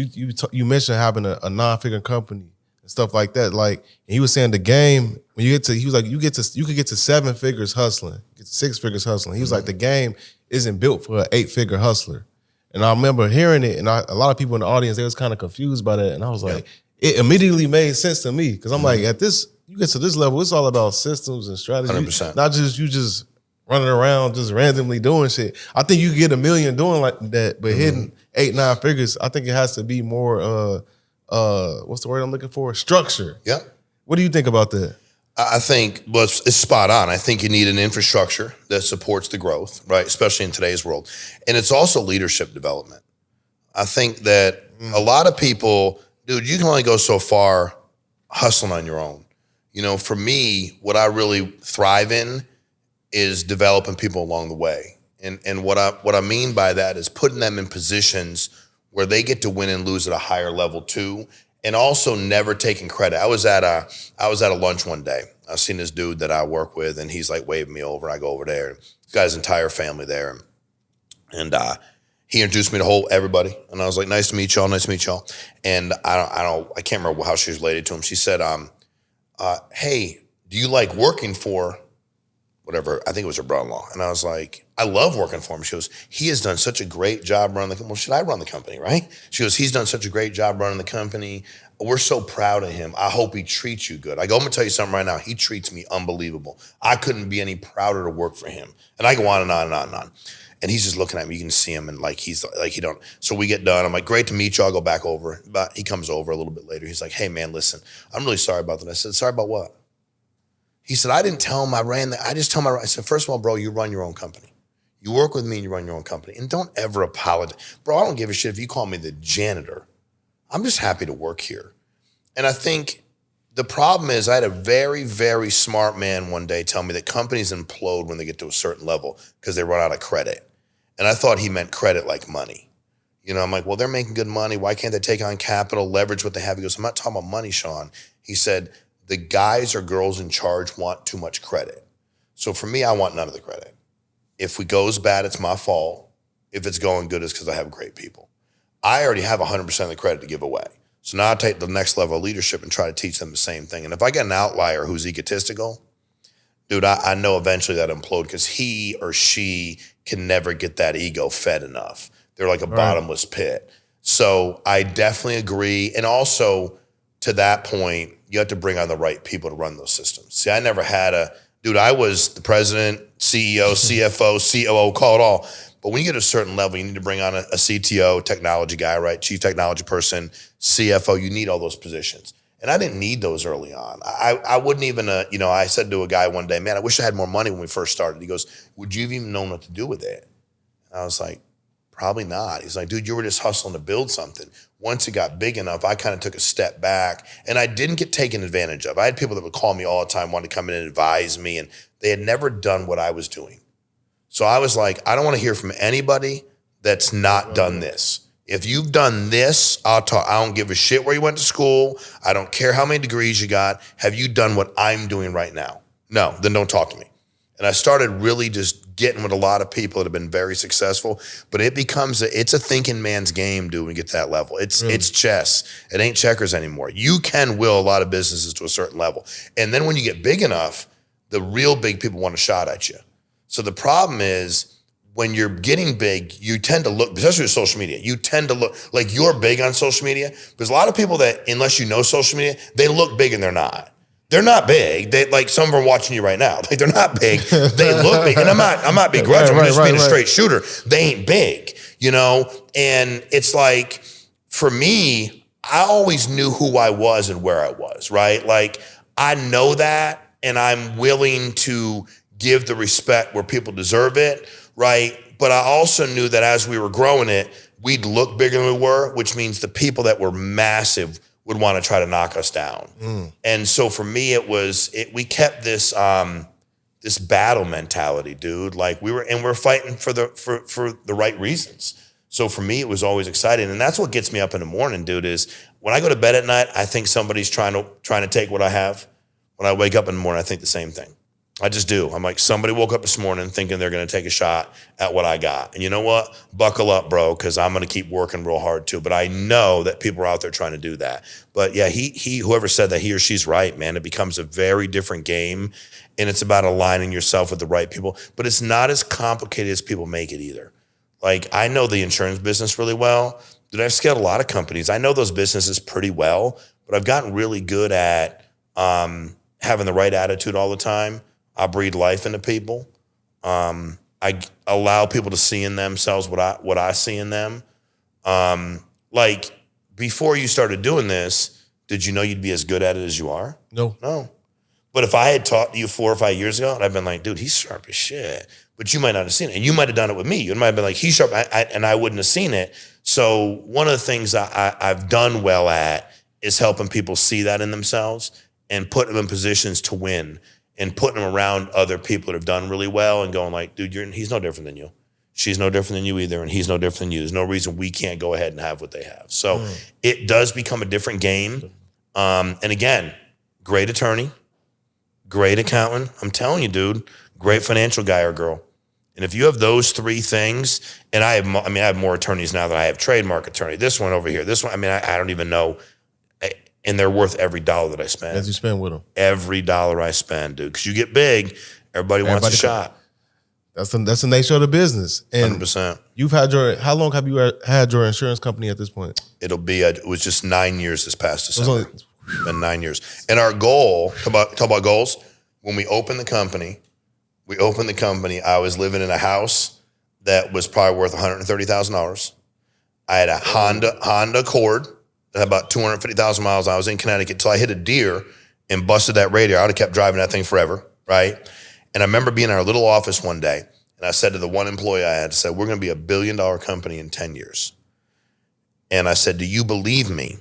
you mentioned having a non-figure company and stuff like that, like, and he was saying the game, when you get to, he was like, you could get to 7 figures hustling, get to 6 figures hustling. He was like, the game isn't built for an 8-figure hustler. And I remember hearing it, and a lot of people in the audience, they was kind of confused by that, and I was like, it immediately made sense to me, because I'm like, you get to this level, it's all about systems and strategy. 100%. Not just you just running around just randomly doing shit. I think you get $1 million doing like that, but hitting 8, 9 figures, I think it has to be more what's the word I'm looking for? Structure. Yeah. What do you think about that? I think, well, it's spot on. I think you need an infrastructure that supports the growth, right? Especially in today's world. And it's also leadership development. I think that a lot of people, dude, you can only go so far hustling on your own. You know, for me, what I really thrive in is developing people along the way. And what I mean by that is putting them in positions where they get to win and lose at a higher level too, and also never taking credit. I was at a lunch one day. I seen this dude that I work with, and he's like waving me over. I go over there. He's got his entire family there, and he introduced me to everybody, and I was like, "Nice to meet y'all. Nice to meet y'all." And I can't remember how she was related to him. She said, "Hey, do you like working for whatever?" I think it was her brother-in-law. And I was like, "I love working for him." She goes, "He has done such a great job running the company." Well, should I run the company, right? She goes, "He's done such a great job running the company. We're so proud of him. I hope he treats you good." I go, "I'm gonna tell you something right now. He treats me unbelievable. I couldn't be any prouder to work for him." And I go on and on and on and on. And he's just looking at me. You can see him, and like he's like he don't. So we get done. I'm like, "Great to meet you." I'll go back over. But he comes over a little bit later. He's like, "Hey man, listen, I'm really sorry about that." I said, "Sorry about what?" He said, "I didn't tell him I ran that. I just tell him I said, first of all, bro, you run your own company. You work with me and you run your own company. And don't ever apologize. Bro, I don't give a shit if you call me the janitor. I'm just happy to work here." And I think the problem is I had a very, very smart man one day tell me that companies implode when they get to a certain level because they run out of credit. And I thought he meant credit like money. You know, I'm like, well, they're making good money. Why can't they take on capital, leverage what they have? He goes, "I'm not talking about money, Shawn." He said, "The guys or girls in charge want too much credit. So for me, I want none of the credit. If it goes bad, it's my fault. If it's going good, it's because I have great people. I already have 100% of the credit to give away. So now I take the next level of leadership and try to teach them the same thing. And if I get an outlier who's egotistical, dude, I know eventually that implode because he or she can never get that ego fed enough. They're like a bottomless pit. So I definitely agree. And also to that point, you have to bring on the right people to run those systems. See, I never had I was the president, CEO, CFO, COO, call it all. But when you get a certain level, you need to bring on a CTO, technology guy, right? Chief technology person, CFO, you need all those positions. And I didn't need those early on. I wouldn't even, I said to a guy one day, man, I wish I had more money when we first started. He goes, would you have even known what to do with it? And I was like, probably not. He's like, dude, you were just hustling to build something. Once it got big enough, I kind of took a step back and I didn't get taken advantage of. I had people that would call me all the time, wanted to come in and advise me, and they had never done what I was doing. So I was like, I don't want to hear from anybody that's not done this. If you've done this, I'll talk. I don't give a shit where you went to school. I don't care how many degrees you got. Have you done what I'm doing right now? No, then don't talk to me. And I started really just getting with a lot of people that have been very successful, but it's a thinking man's game, dude, when you get to that level. It's chess. It ain't checkers anymore. You can will a lot of businesses to a certain level. And then when you get big enough, the real big people want a shot at you. So the problem is when you're getting big, you tend to look, especially with social media, you tend to look like you're big on social media. There's a lot of people that, unless you know social media, they look big and they're not. They're not big. They like some of them are watching you right now. Like they're not big. They look big. And I'm not begrudging. I'm just being a straight shooter. They ain't big, And it's like, for me, I always knew who I was and where I was, right? Like I know that, and I'm willing to give the respect where people deserve it, right? But I also knew that as we were growing it, we'd look bigger than we were, which means the people that were massive would want to try to knock us down. And so for me, we kept this this battle mentality, dude. Like we're fighting for the right reasons. So for me, it was always exciting. And that's what gets me up in the morning, dude, is when I go to bed at night, I think somebody's trying to take what I have. When I wake up in the morning, I think the same thing. I just do. I'm like, somebody woke up this morning thinking they're going to take a shot at what I got. And you know what? Buckle up, bro, because I'm going to keep working real hard too. But I know that people are out there trying to do that. But yeah, whoever said that, he or she's right, man. It becomes a very different game. And it's about aligning yourself with the right people. But it's not as complicated as people make it either. Like, I know the insurance business really well. Dude, I've scaled a lot of companies. I know those businesses pretty well, but I've gotten really good at having the right attitude all the time. I breathe life into people. I allow people to see in themselves what I see in them. Like before you started doing this, did you know you'd be as good at it as you are? No. But if I had taught you 4 or 5 years ago, I'd been like, dude, he's sharp as shit. But you might not have seen it. And you might have done it with me. You might have been like, he's sharp, and I wouldn't have seen it. So one of the things I've done well at is helping people see that in themselves and put them in positions to win. And putting them around other people that have done really well and going like, dude, he's no different than you. She's no different than you either, and he's no different than you. There's no reason we can't go ahead and have what they have. So it does become a different game. And again, great attorney, great accountant. I'm telling you, dude, great financial guy or girl. And if you have those 3 things, and I have more attorneys now than I have trademark attorney. This one over here, this one, I don't even know. And they're worth every dollar that I spend. As you spend with them. Every dollar I spend, dude. Because you get big, everybody wants a shot. That's the nature of the business. And 100%. How long have you had your insurance company at this point? It was just 9 years this past December. It's been 9 years. And our goal, talk about goals, when we opened the company, I was living in a house that was probably worth $130,000. I had a Honda Accord. At about 250,000 miles. I was in Connecticut till I hit a deer and busted that radiator. I would have kept driving that thing forever, right? And I remember being in our little office one day, and I said to the one employee I had, we're going to be $1 billion company in 10 years. And I said, do you believe me?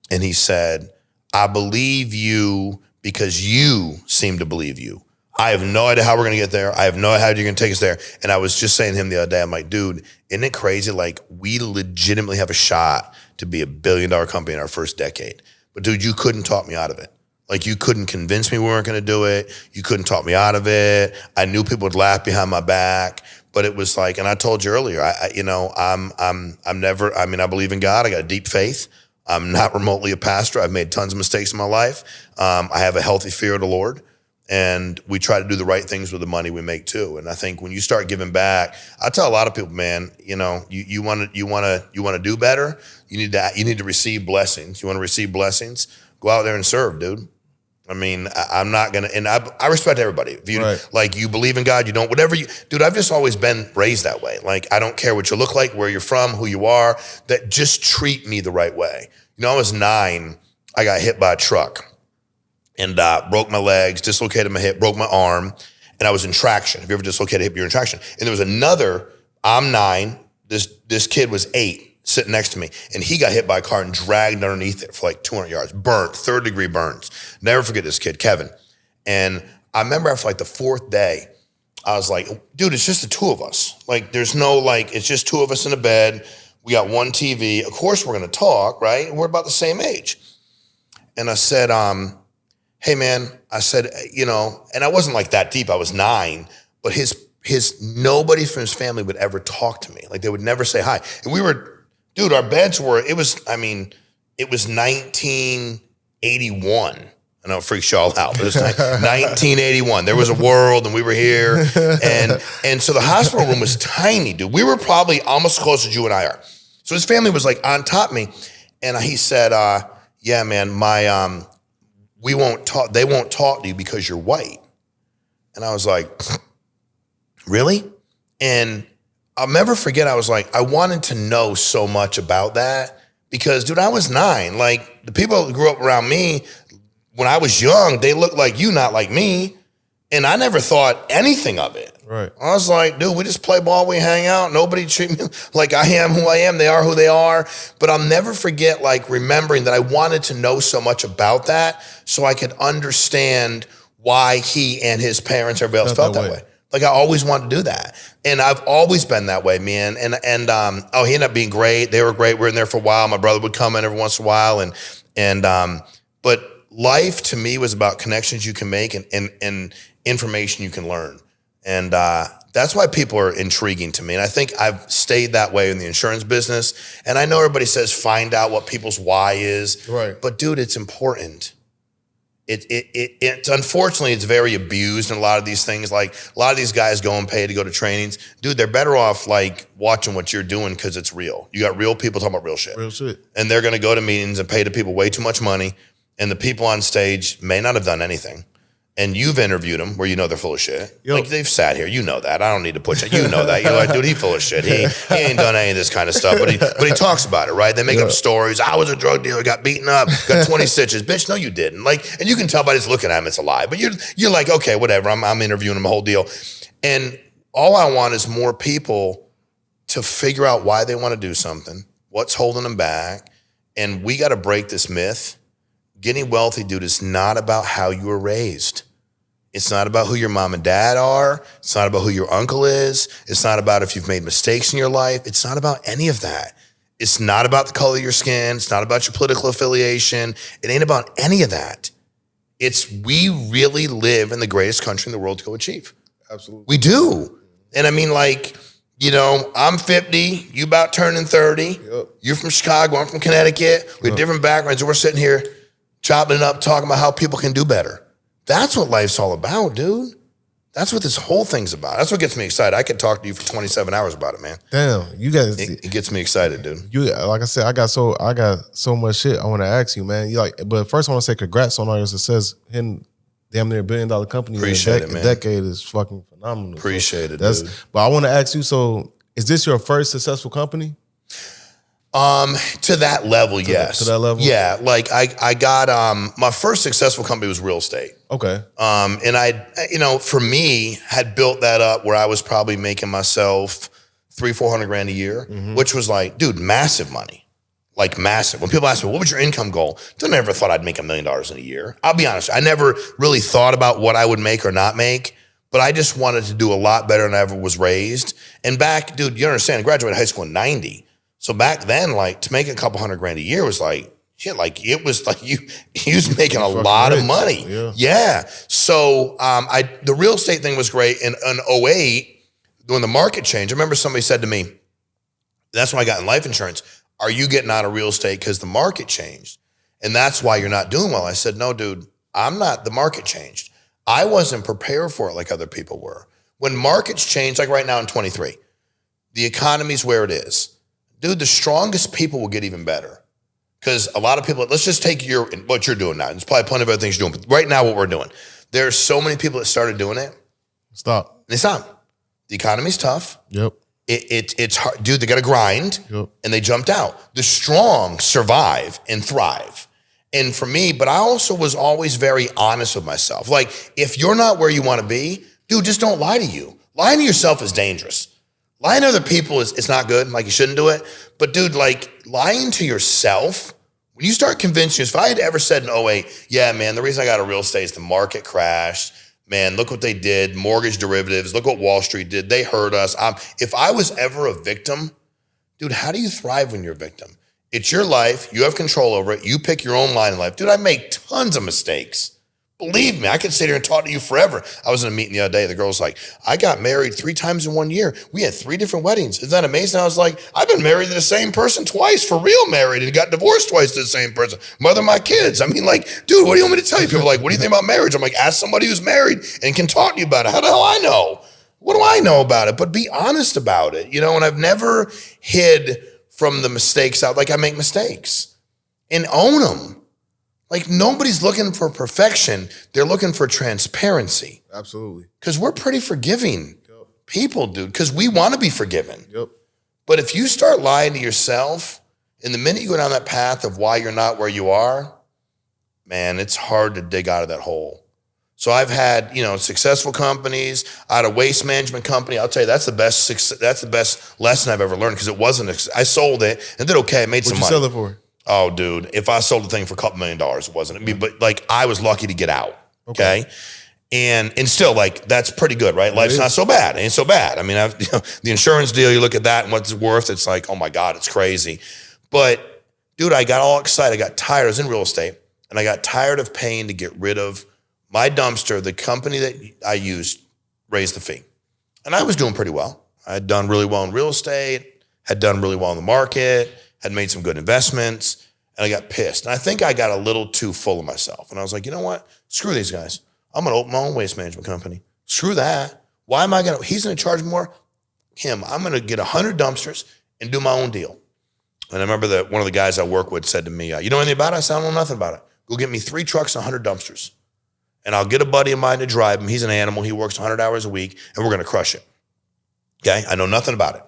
And he said, I believe you because you seem to believe you. I have no idea how we're going to get there. I have no idea how you're going to take us there. And I was just saying to him the other day, I'm like, dude, isn't it crazy? Like, we legitimately have a shot to be $1 billion company in our first decade. But dude, you couldn't talk me out of it. Like, you couldn't convince me we weren't going to do it. You couldn't talk me out of it. I knew people would laugh behind my back, but it was like, and I told you earlier, I believe in God. I got a deep faith. I'm not remotely a pastor. I've made tons of mistakes in my life. I have a healthy fear of the Lord. And we try to do the right things with the money we make too. And I think when you start giving back, I tell a lot of people, man, you want to do better. You need to receive blessings. You want to receive blessings, go out there and serve, dude. I mean, I'm not going to, and I respect everybody. If you, like, you believe in God, you don't, whatever you, dude, I've just always been raised that way. Like, I don't care what you look like, where you're from, who you are, that just treat me the right way. You know, I was 9, I got hit by a truck and broke my legs, dislocated my hip, broke my arm, and I was in traction. If you ever dislocated a hip, you're in traction. And there was another, I'm 9, this kid was 8. Sitting next to me, and he got hit by a car and dragged underneath it for like 200 yards, burnt, 3rd-degree burns. Never forget this kid, Kevin. And I remember after like the 4th day, I was like, dude, it's just the 2 of us. Like, there's no, like, it's just 2 of us in a bed. We got one TV. Of course, we're going to talk, right? We're about the same age. And I said, hey, man, I said, you know, and I wasn't like that deep. I was 9, but nobody from his family would ever talk to me. Like, they would never say hi. And we were, dude, our beds were, it was 1981. I know it freaks y'all out, but it was 1981. There was a world and we were here. And so the hospital room was tiny, dude. We were probably almost as close as you and I are. So his family was like on top of me. And he said, yeah, man, they won't talk to you because you're white. And I was like, really? And I'll never forget, I was like, I wanted to know so much about that because, dude, I was 9. Like, the people that grew up around me, when I was young, they looked like you, not like me. And I never thought anything of it. Right. I was like, dude, we just play ball, we hang out. Nobody treat me like I am who I am. They are who they are. But I'll never forget, like, remembering that I wanted to know so much about that so I could understand why he and his parents, everybody else felt that way. Like, I always wanted to do that. And I've always been that way, man. And he ended up being great. They were great. We were in there for a while. My brother would come in every once in a while. But life to me was about connections you can make and information you can learn. And that's why people are intriguing to me. And I think I've stayed that way in the insurance business. And I know everybody says find out what people's why is. Right. But dude, it's important. It's unfortunately, it's very abused in a lot of these things. Like, a lot of these guys go and pay to go to trainings. Dude, they're better off like watching what you're doing because it's real. You got real people talking about real shit. Real shit. And they're going to go to meetings and pay the people way too much money. And the people on stage may not have done anything. And you've interviewed them where you know they're full of shit. Yep. Like, they've sat here. You know that. I don't need to put you. You know that. You're like, dude, he's full of shit. He ain't done any of this kind of stuff. But he talks about it, right? They make up stories. I was a drug dealer, got beaten up, got 20 stitches. Bitch, no, you didn't. Like, and you can tell by just looking at him, it's a lie. But you're like, okay, whatever. I'm interviewing him, the whole deal. And all I want is more people to figure out why they want to do something, what's holding them back. And we got to break this myth. Getting wealthy, dude, is not about how you were raised. It's not about who your mom and dad are. It's not about who your uncle is. It's not about if you've made mistakes in your life. It's not about any of that. It's not about the color of your skin. It's not about your political affiliation. It ain't about any of that. It's we really live in the greatest country in the world to go achieve. Absolutely. We do. And I mean, like, you know, I'm 50, you about turning 30. Yep. You're from Chicago, I'm from Connecticut. We have different backgrounds, and we're sitting here chopping it up, talking about how people can do better. That's what life's all about, dude. That's what this whole thing's about. That's what gets me excited. I could talk to you for 27 hours about it, man. Damn, you guys. It gets me excited, dude. You, like I said, I got so much shit I want to ask you, man. But first I want to say congrats on all your success. Hitting damn near $1 billion company. Appreciate it, man. A decade is fucking phenomenal. Appreciate it, dude. But I want to ask you. So, is this your first successful company? To that level, yes. To that level? Yeah. Like I got, my first successful company was real estate. Okay. And I, you know, for me, had built that up where I was probably making myself $300,000-$400,000 grand a year, which was like, dude, massive money. Like massive. When people ask me, what was your income goal? I never thought I'd make $1 million in a year. I'll be honest. I never really thought about what I would make or not make, but I just wanted to do a lot better than I ever was raised. And back, dude, you understand, I graduated high school in 90. So back then, like, to make a couple $100,000 a year was like, shit, like, it was like he was making a lot of money. Yeah. So the real estate thing was great. In 2008, when the market changed, I remember somebody said to me, that's when I got in life insurance, are you getting out of real estate because the market changed? And that's why you're not doing well. I said, no, dude, I'm not. The market changed. I wasn't prepared for it like other people were. When markets change, like right now in 23, the economy's where it is. Dude, the strongest people will get even better. Because a lot of people, let's just take what you're doing now. There's probably plenty of other things you're doing. But right now, what we're doing, there's so many people that started doing it. Stop. They stopped. The economy's tough. Yep. It's hard. Dude, they got to grind. Yep. And they jumped out. The strong survive and thrive. And for me, but I also was always very honest with myself. Like, if you're not where you want to be, dude, just don't lie to you. Lying to yourself is dangerous. Lying to other people it's not good. Like, you shouldn't do it. But dude, like, lying to yourself, when you start convincing yourself, if I had ever said in '08, yeah, man, the reason I got a real estate is the market crashed. Man, look what they did. Mortgage derivatives. Look what Wall Street did. They hurt us. If I was ever a victim, dude, how do you thrive when you're a victim? It's your life. You have control over it. You pick your own line in life. Dude, I make tons of mistakes. Believe me, I could sit here and talk to you forever. I was in a meeting the other day. The girl's like, I got married 3 times in 1 year. We had 3 different weddings. Isn't that amazing? I was like, I've been married to the same person twice, for real married, and got divorced twice to the same person. Mother of my kids. I mean, like, dude, what do you want me to tell you? People are like, what do you think about marriage? I'm like, ask somebody who's married and can talk to you about it. How the hell I know? What do I know about it? But be honest about it, and I've never hid from the mistakes out. Like, I make mistakes and own them. Like, nobody's looking for perfection. They're looking for transparency. Absolutely. Because we're pretty forgiving people, dude, because we want to be forgiven. Yep. But if you start lying to yourself, and the minute you go down that path of why you're not where you are, man, it's hard to dig out of that hole. So I've had, successful companies. I had a waste management company. I'll tell you, that's the best lesson I've ever learned, because it wasn't. I sold it and did okay. I made some money. What'd you sell it for? Oh, dude, if I sold the thing for a couple $1 million, it wasn't. But like, I was lucky to get out. Okay. And still, like, that's pretty good, right? Life's not so bad. It ain't so bad. I mean, the insurance deal, you look at that and what it's worth, it's like, oh my God, it's crazy. But dude, I got all excited. I got tired. I was in real estate, and I got tired of paying to get rid of my dumpster. The company that I used raised the fee. And I was doing pretty well. I had done really well in real estate, had done really well in the market, had made some good investments, and I got pissed. And I think I got a little too full of myself. And I was like, you know what? Screw these guys. I'm going to open my own waste management company. Screw that. Why am I going to? He's going to charge more. I'm going to get 100 dumpsters and do my own deal. And I remember that one of the guys I work with said to me, you know anything about it? I said, I don't know nothing about it. Go get me 3 trucks and 100 dumpsters. And I'll get a buddy of mine to drive him. He's an animal. He works 100 hours a week, and we're going to crush it. Okay? I know nothing about it.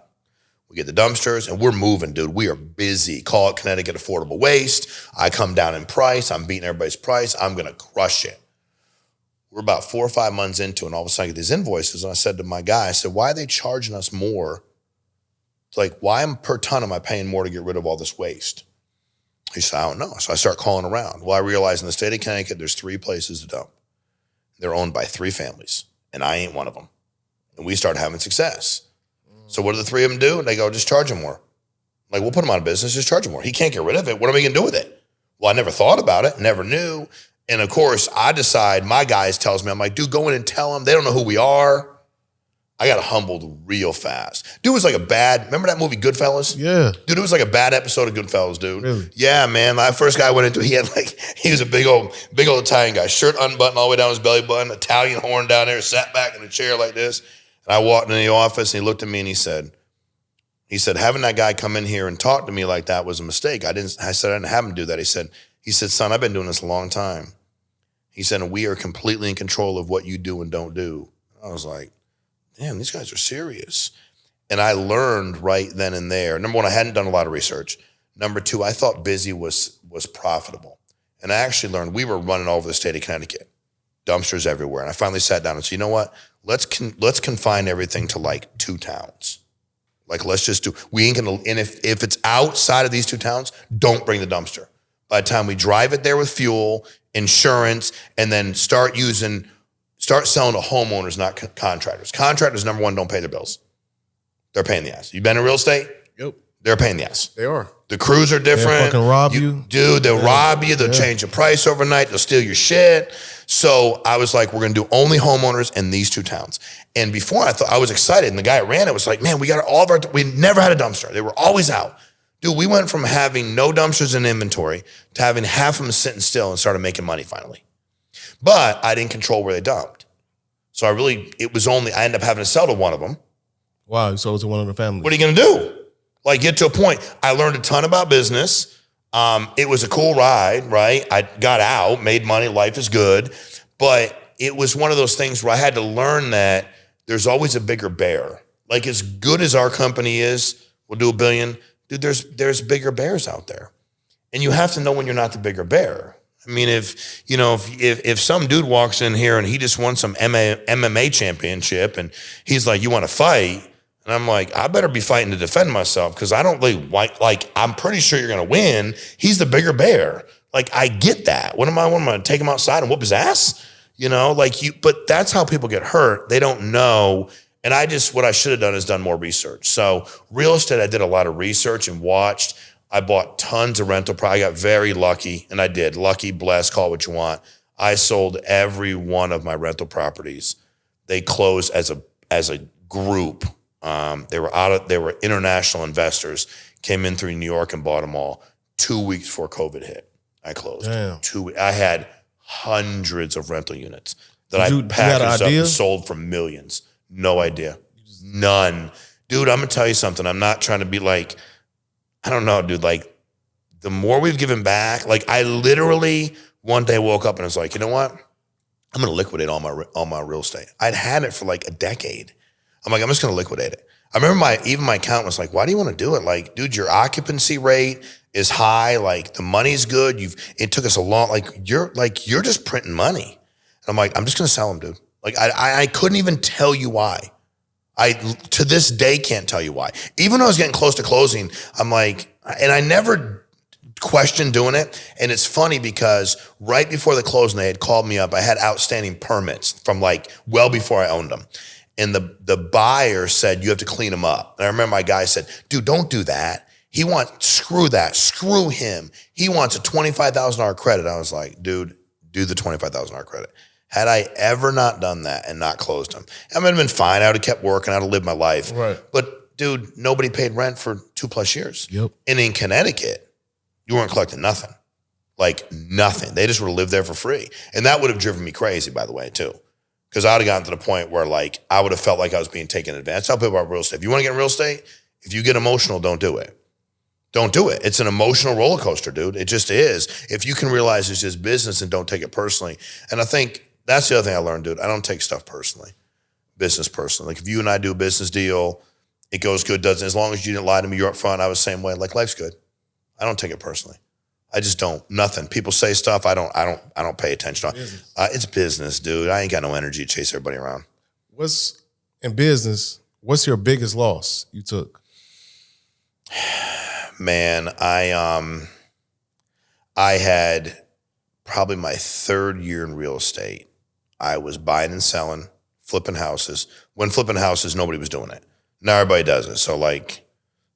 We get the dumpsters, and we're moving, dude. We are busy. Call it Connecticut Affordable Waste. I come down in price. I'm beating everybody's price. I'm going to crush it. We're about 4 or 5 months into it, and all of a sudden I get these invoices, and I said to my guy, I said, why are they charging us more? It's like, why per ton am I paying more to get rid of all this waste? He said, I don't know. So I start calling around. Well, I realized in the state of Connecticut, there's 3 places to dump. They're owned by 3 families, and I ain't one of them. And we started having success. So what do the 3 of them do? And they go, just charge him more. Like, we'll put him out of business, just charge him more. He can't get rid of it. What are we going to do with it? Well, I never thought about it, never knew. And of course, I decide, my guys tells me, I'm like, dude, go in and tell them. They don't know who we are. I got humbled real fast. Dude, it was like remember that movie Goodfellas? Yeah. Dude, it was like a bad episode of Goodfellas, dude. Really? Yeah, man. My first guy I went into, he was a big old Italian guy, shirt unbuttoned all the way down his belly button, Italian horn down there, sat back in a chair like this. And I walked into the office, and he looked at me and he said, having that guy come in here and talk to me like that was a mistake. I said, I didn't have him do that. He said, son, I've been doing this a long time. He said, and we are completely in control of what you do and don't do. I was like, damn, these guys are serious. And I learned right then and there. Number 1, I hadn't done a lot of research. Number 2, I thought busy was profitable. And I actually learned we were running all over the state of Connecticut, dumpsters everywhere. And I finally sat down and said, you know what? Let's confine everything to like 2 towns. Like, let's just do, we ain't gonna, and if it's outside of these 2 towns, don't bring the dumpster. By the time we drive it there with fuel, insurance, and then start selling to homeowners, not contractors. Contractors, number 1, don't pay their bills. They're paying the ass. You been in real estate? Yep. They're paying the ass. They are. The crews are different. They'll fucking rob you. Dude, they'll rob you. They'll change the price overnight. They'll steal your shit. So I was like, we're going to do only homeowners in these 2 towns. And before I was excited. And the guy that ran it was like, man, we never had a dumpster. They were always out. Dude, we went from having no dumpsters in inventory to having half of them sitting still and started making money finally. But I didn't control where they dumped. So I ended up having to sell to one of them. Wow, you sold to one of the families. What are you going to do? Like, get to a point. I learned a ton about business. It was a cool ride, right? I got out, made money, life is good. But it was one of those things where I had to learn that there's always a bigger bear. Like as good as our company is, we'll do $1 billion. Dude, there's bigger bears out there. And you have to know when you're not the bigger bear. I mean, if some dude walks in here and he just won some MMA championship and he's like, you want to fight? And I'm like, I better be fighting to defend myself because I don't really like, I'm pretty sure you're going to win. He's the bigger bear. Like, I get that. What am I going to take him outside and whoop his ass? But that's how people get hurt. They don't know. And what I should have done is done more research. So real estate, I did a lot of research and watched. I bought tons of rental property. I got very lucky, and I did. Lucky, blessed, call it what you want. I sold every one of my rental properties. They closed as a group. They were international investors, came in through New York and bought them all. 2 weeks before COVID hit, I closed. Damn. I had hundreds of rental units that I packaged up and sold for millions. No idea. None. Dude, I'm going to tell you something. I'm not trying to be like, I don't know, dude. Like, the more we've given back, like, I literally one day woke up and I was like, you know what? I'm going to liquidate all my real estate. I'd had it for like a decade. I'm like, I'm just going to liquidate it. I remember my accountant was like, why do you want to do it? Like, dude, your occupancy rate is high. Like, the money's good. It took us a long, you're just printing money. And I'm like, I'm just going to sell them, dude. Like, I couldn't even tell you why. I, to this day, can't tell you why. Even when I was getting close to closing, I'm like, and I never questioned doing it. And it's funny because right before the closing, they had called me up. I had outstanding permits from like well before I owned them. And the buyer said, you have to clean them up. And I remember my guy said, dude, don't do that. Screw that, screw him. He wants a $25,000 credit. I was like, dude, do the $25,000 credit. Had I ever not done that and not closed them, I might have been fine. I would have kept working. I would have lived my life. Right. But dude, nobody paid rent for 2+ years. Yep. And in Connecticut, you weren't collecting nothing. Like nothing. They just would have lived there for free. And that would have driven me crazy, by the way, too. Because I would have gotten to the point where like I would have felt like I was being taken advantage. I tell people about real estate. If you want to get in real estate, if you get emotional, don't do it. Don't do it. It's an emotional roller coaster, dude. It just is. If you can realize it's just business and don't take it personally. And I think that's the other thing I learned, dude. I don't take stuff personally, business personally. Like if you and I do a business deal, it goes good, doesn't. As long as you didn't lie to me, you're up front. I was the same way. Like life's good. I don't take it personally. I just don't. Nothing. People say stuff. I don't pay attention to. It's business, dude. I ain't got no energy to chase everybody around. What's your biggest loss you took? Man, I had probably my 3rd year in real estate. I was buying and selling, flipping houses. When flipping houses, nobody was doing it. Now everybody does it. So like,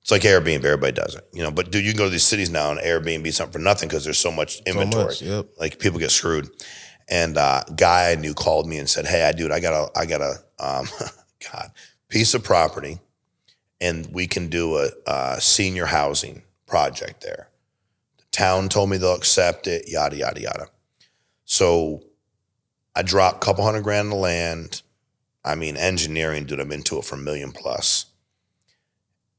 it's like Airbnb. Everybody does it, But dude, you can go to these cities now and Airbnb something for nothing because there's so much inventory. Yep. Like people get screwed. And guy I knew called me and said, "Hey, dude, I got a piece of property, and we can do a senior housing project there. The town told me they'll accept it. Yada yada yada." So I dropped a couple $100,000 in the land. I mean, engineering, dude, I'm into it for $1 million+.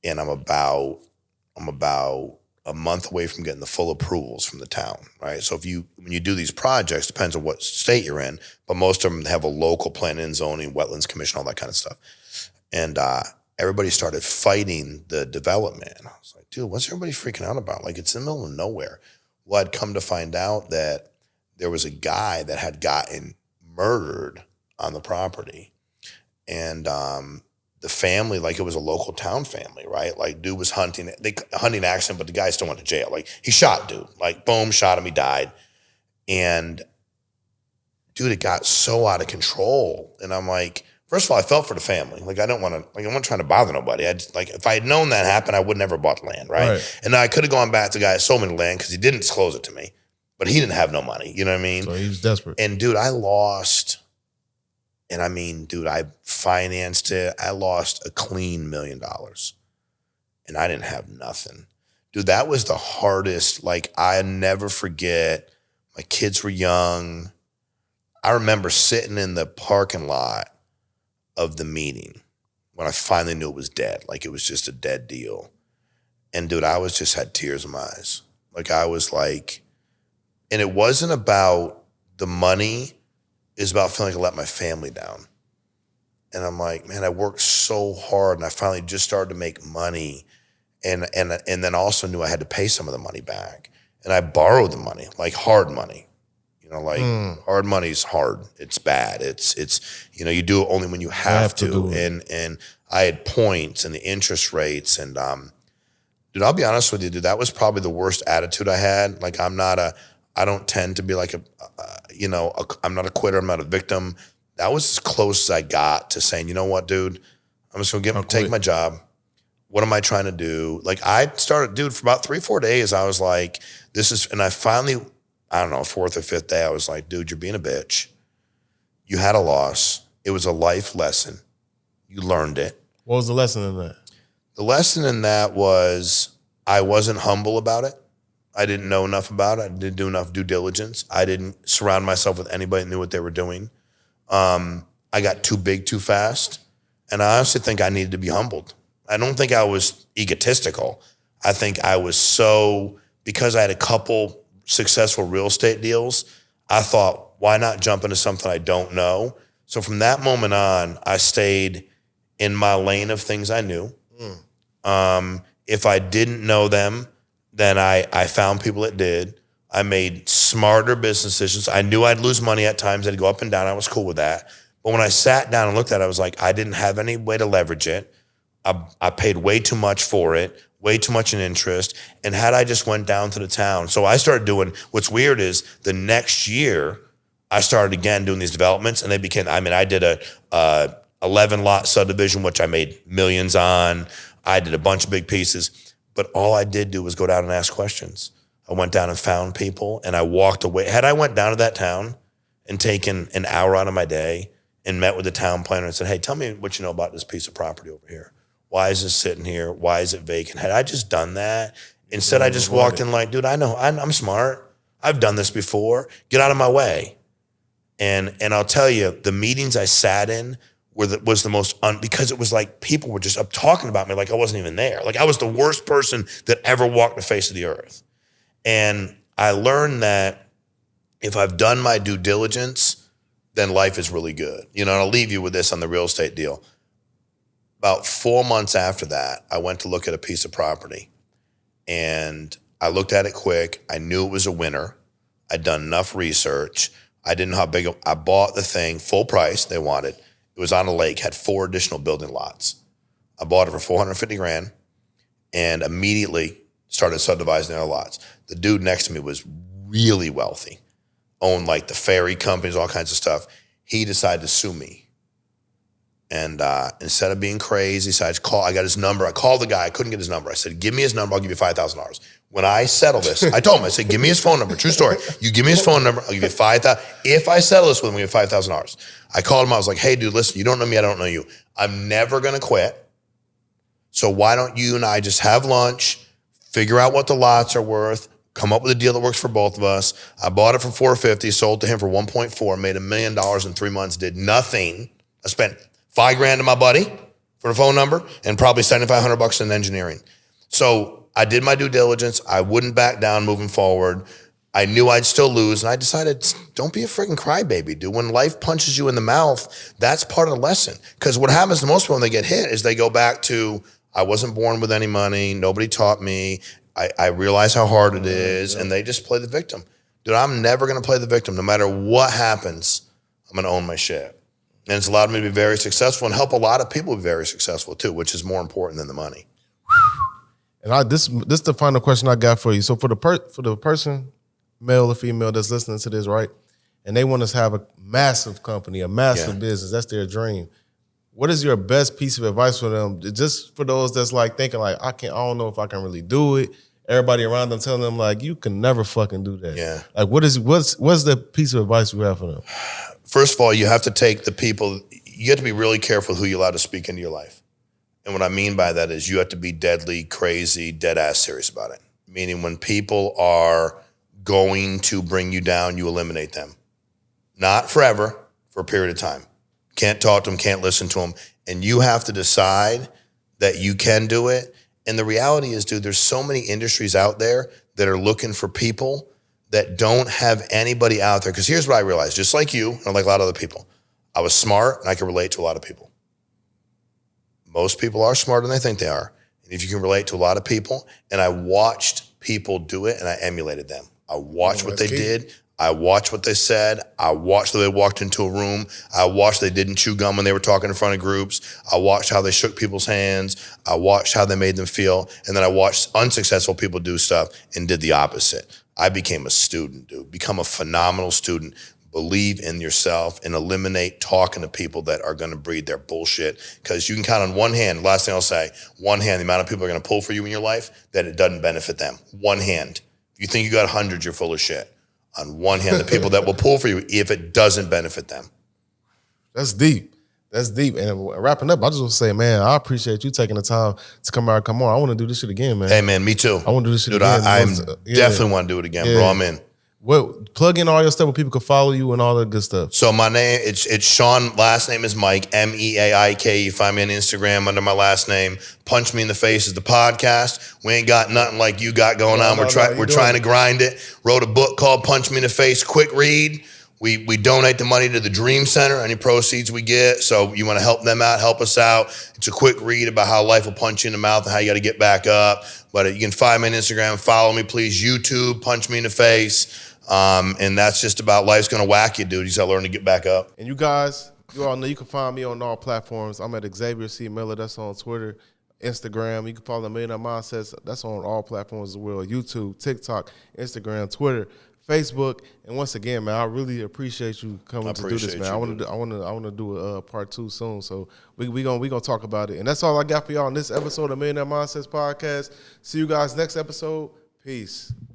And I'm about a month away from getting the full approvals from the town, right? So when you do these projects, depends on what state you're in, but most of them have a local planning and zoning, wetlands commission, all that kind of stuff. And everybody started fighting the development. And I was like, dude, what's everybody freaking out about? Like, it's in the middle of nowhere. Well, I'd come to find out that there was a guy that had gotten murdered on the property. And the family, like it was a local town family, right? Like dude was hunting accident, but the guy still went to jail. Like he shot dude, like boom, shot him, he died. And dude, it got so out of control. And I'm like, first of all, I felt for the family. Like I'm not trying to bother nobody. If I had known that happened, I would never bought the land, right? And I could have gone back to the guy that sold me the land because he didn't disclose it to me, but he didn't have no money. You know what I mean? So he was desperate. And dude, I lost. And I mean, dude, I financed it. I lost a clean $1 million. And I didn't have nothing. Dude, that was the hardest. Like, I never forget. My kids were young. I remember sitting in the parking lot of the meeting when I finally knew it was dead. Like, it was just a dead deal. And dude, I just had tears in my eyes. Like I was like, and it wasn't about the money, it's about feeling like I let my family down. And I'm like, man, I worked so hard and I finally just started to make money. And then also knew I had to pay some of the money back. And I borrowed the money, like hard money. You know, like hard money is hard. It's bad. It's you know, you do it only when you have to. And I had points and the interest rates and dude, I'll be honest with you, dude, that was probably the worst attitude I had. Like I don't tend to be like I'm not a quitter, I'm not a victim. That was as close as I got to saying, you know what, dude, I'm just gonna take my job. What am I trying to do? Like I started, dude, for about 3-4 days, I was like, and I finally, I don't know, 4th or 5th day, I was like, dude, you're being a bitch. You had a loss. It was a life lesson. You learned it. What was the lesson in that? The lesson in that was I wasn't humble about it. I didn't know enough about it. I didn't do enough due diligence. I didn't surround myself with anybody that knew what they were doing. I got too big too fast. And I honestly think I needed to be humbled. I don't think I was egotistical. I think I was because I had a couple successful real estate deals, I thought, why not jump into something I don't know? So from that moment on, I stayed in my lane of things I knew. If I didn't know them, then I found people that did. I made smarter business decisions. I knew I'd lose money at times. I'd go up and down. I was cool with that. But when I sat down and looked at it, I was like, I didn't have any way to leverage it. I paid way too much for it, way too much in interest. And had I just went down to the town. So I started doing, what's weird is the next year, I started again doing these developments and they became, I did a 11 lot subdivision, which I made millions on. I did a bunch of big pieces, but all I did do was go down and ask questions. I went down and found people and I walked away. Had I went down to that town and taken an hour out of my day and met with the town planner and said, hey, tell me what you know about this piece of property over here. Why is this sitting here? Why is it vacant? Had I just done that, instead I just walked in like, dude, I know, I'm smart. I've done this before. Get out of my way. And I'll tell you, the meetings I sat in was the most, because it was like people were just up talking about me like I wasn't even there. Like I was the worst person that ever walked the face of the earth. And I learned that if I've done my due diligence, then life is really good. You know, and I'll leave you with this on the real estate deal. About 4 months after that, I went to look at a piece of property and I looked at it quick. I knew it was a winner. I'd done enough research. I didn't know how big, I bought the thing, full price they wanted. It was on a lake, had 4 additional building lots. I bought it for 450 grand and immediately started subdividing their lots. The dude next to me was really wealthy, owned like the ferry companies, all kinds of stuff. He decided to sue me. And instead of being crazy, so I got his number. I called the guy. I couldn't get his number. I said, give me his number. I'll give you $5,000. When I settle this, I told him, I said, give me his phone number. True story. You give me his phone number. I'll give you $5,000. If I settle this with him, I'll give you $5,000. I called him. I was like, hey, dude, listen, you don't know me. I don't know you. I'm never going to quit. So why don't you and I just have lunch, figure out what the lots are worth, come up with a deal that works for both of us. I bought it for $450, sold to him for $1.4, made $1 million in 3 months, did nothing. I spent $5,000 to my buddy for the phone number and probably $7,500 in engineering. So I did my due diligence. I wouldn't back down moving forward. I knew I'd still lose. And I decided, don't be a freaking crybaby, dude. When life punches you in the mouth, that's part of the lesson. Because what happens to most people when they get hit is they go back to, I wasn't born with any money. Nobody taught me. I realize how hard it is. And they just play the victim. Dude, I'm never going to play the victim. No matter what happens, I'm going to own my shit. And it's allowed me to be very successful and help a lot of people be very successful too, which is more important than the money. And this is the final question I got for you. So for the person, male or female, that's listening to this, right, and they want to have a massive company, a massive business, that's their dream. What is your best piece of advice for them? Just for those that's like thinking like, I don't know if I can really do it. Everybody around them telling them like, you can never fucking do that. Yeah. Like what's the piece of advice you have for them? First of all, you have to take the people, you have to be really careful who you allow to speak into your life. And what I mean by that is you have to be deadly, crazy, dead ass serious about it. Meaning when people are going to bring you down, you eliminate them. Not forever, for a period of time. Can't talk to them, can't listen to them. And you have to decide that you can do it And the reality is, dude, there's so many industries out there that are looking for people that don't have anybody out there. Because here's what I realized, just like you, and like a lot of other people, I was smart and I can relate to a lot of people. Most people are smarter than they think they are. And if you can relate to a lot of people, and I watched people do it and I emulated them. I watched what they did. I watched what they said. I watched how they walked into a room. I watched they didn't chew gum when they were talking in front of groups. I watched how they shook people's hands. I watched how they made them feel. And then I watched unsuccessful people do stuff and did the opposite. I became a student, dude. Become a phenomenal student. Believe in yourself and eliminate talking to people that are going to breed their bullshit. Because you can count on one hand, last thing I'll say, one hand, the amount of people are going to pull for you in your life that it doesn't benefit them. One hand. If you think you got 100, you're full of shit. On one hand, the people that will pull for you if it doesn't benefit them. That's deep. That's deep. And wrapping up, I just want to say, man, I appreciate you taking the time to come out and come on. I want to do this shit again, man. Hey, man, me too. I want to do this shit Dude, again. I definitely want to do it again, bro. I'm in. Well, plug in all your stuff where people can follow you and all that good stuff. So my name, it's Shawn. Last name is Meaike, Meaike. You find me on Instagram under my last name. Punch Me in the Face is the podcast. We ain't got nothing like you got going on. We're trying to grind it. Wrote a book called Punch Me in the Face. Quick read. We donate the money to the Dream Center, any proceeds we get. So you want to help them out, help us out. It's a quick read about how life will punch you in the mouth and how you got to get back up. But you can find me on Instagram. Follow me, please. YouTube, Punch Me in the Face. And that's just about life's going to whack you, dude. You got to learn to get back up. And you guys, you all know you can find me on all platforms. I'm at Xavier C. Miller. That's on Twitter, Instagram. You can follow the Millionaire Mindsets. That's on all platforms as well. YouTube, TikTok, Instagram, Twitter, Facebook. And once again, man, I really appreciate you coming to do this, man. I want to do a part 2 soon. So we gonna talk about it. And that's all I got for y'all on this episode of Millionaire Mindsets Podcast. See you guys next episode. Peace.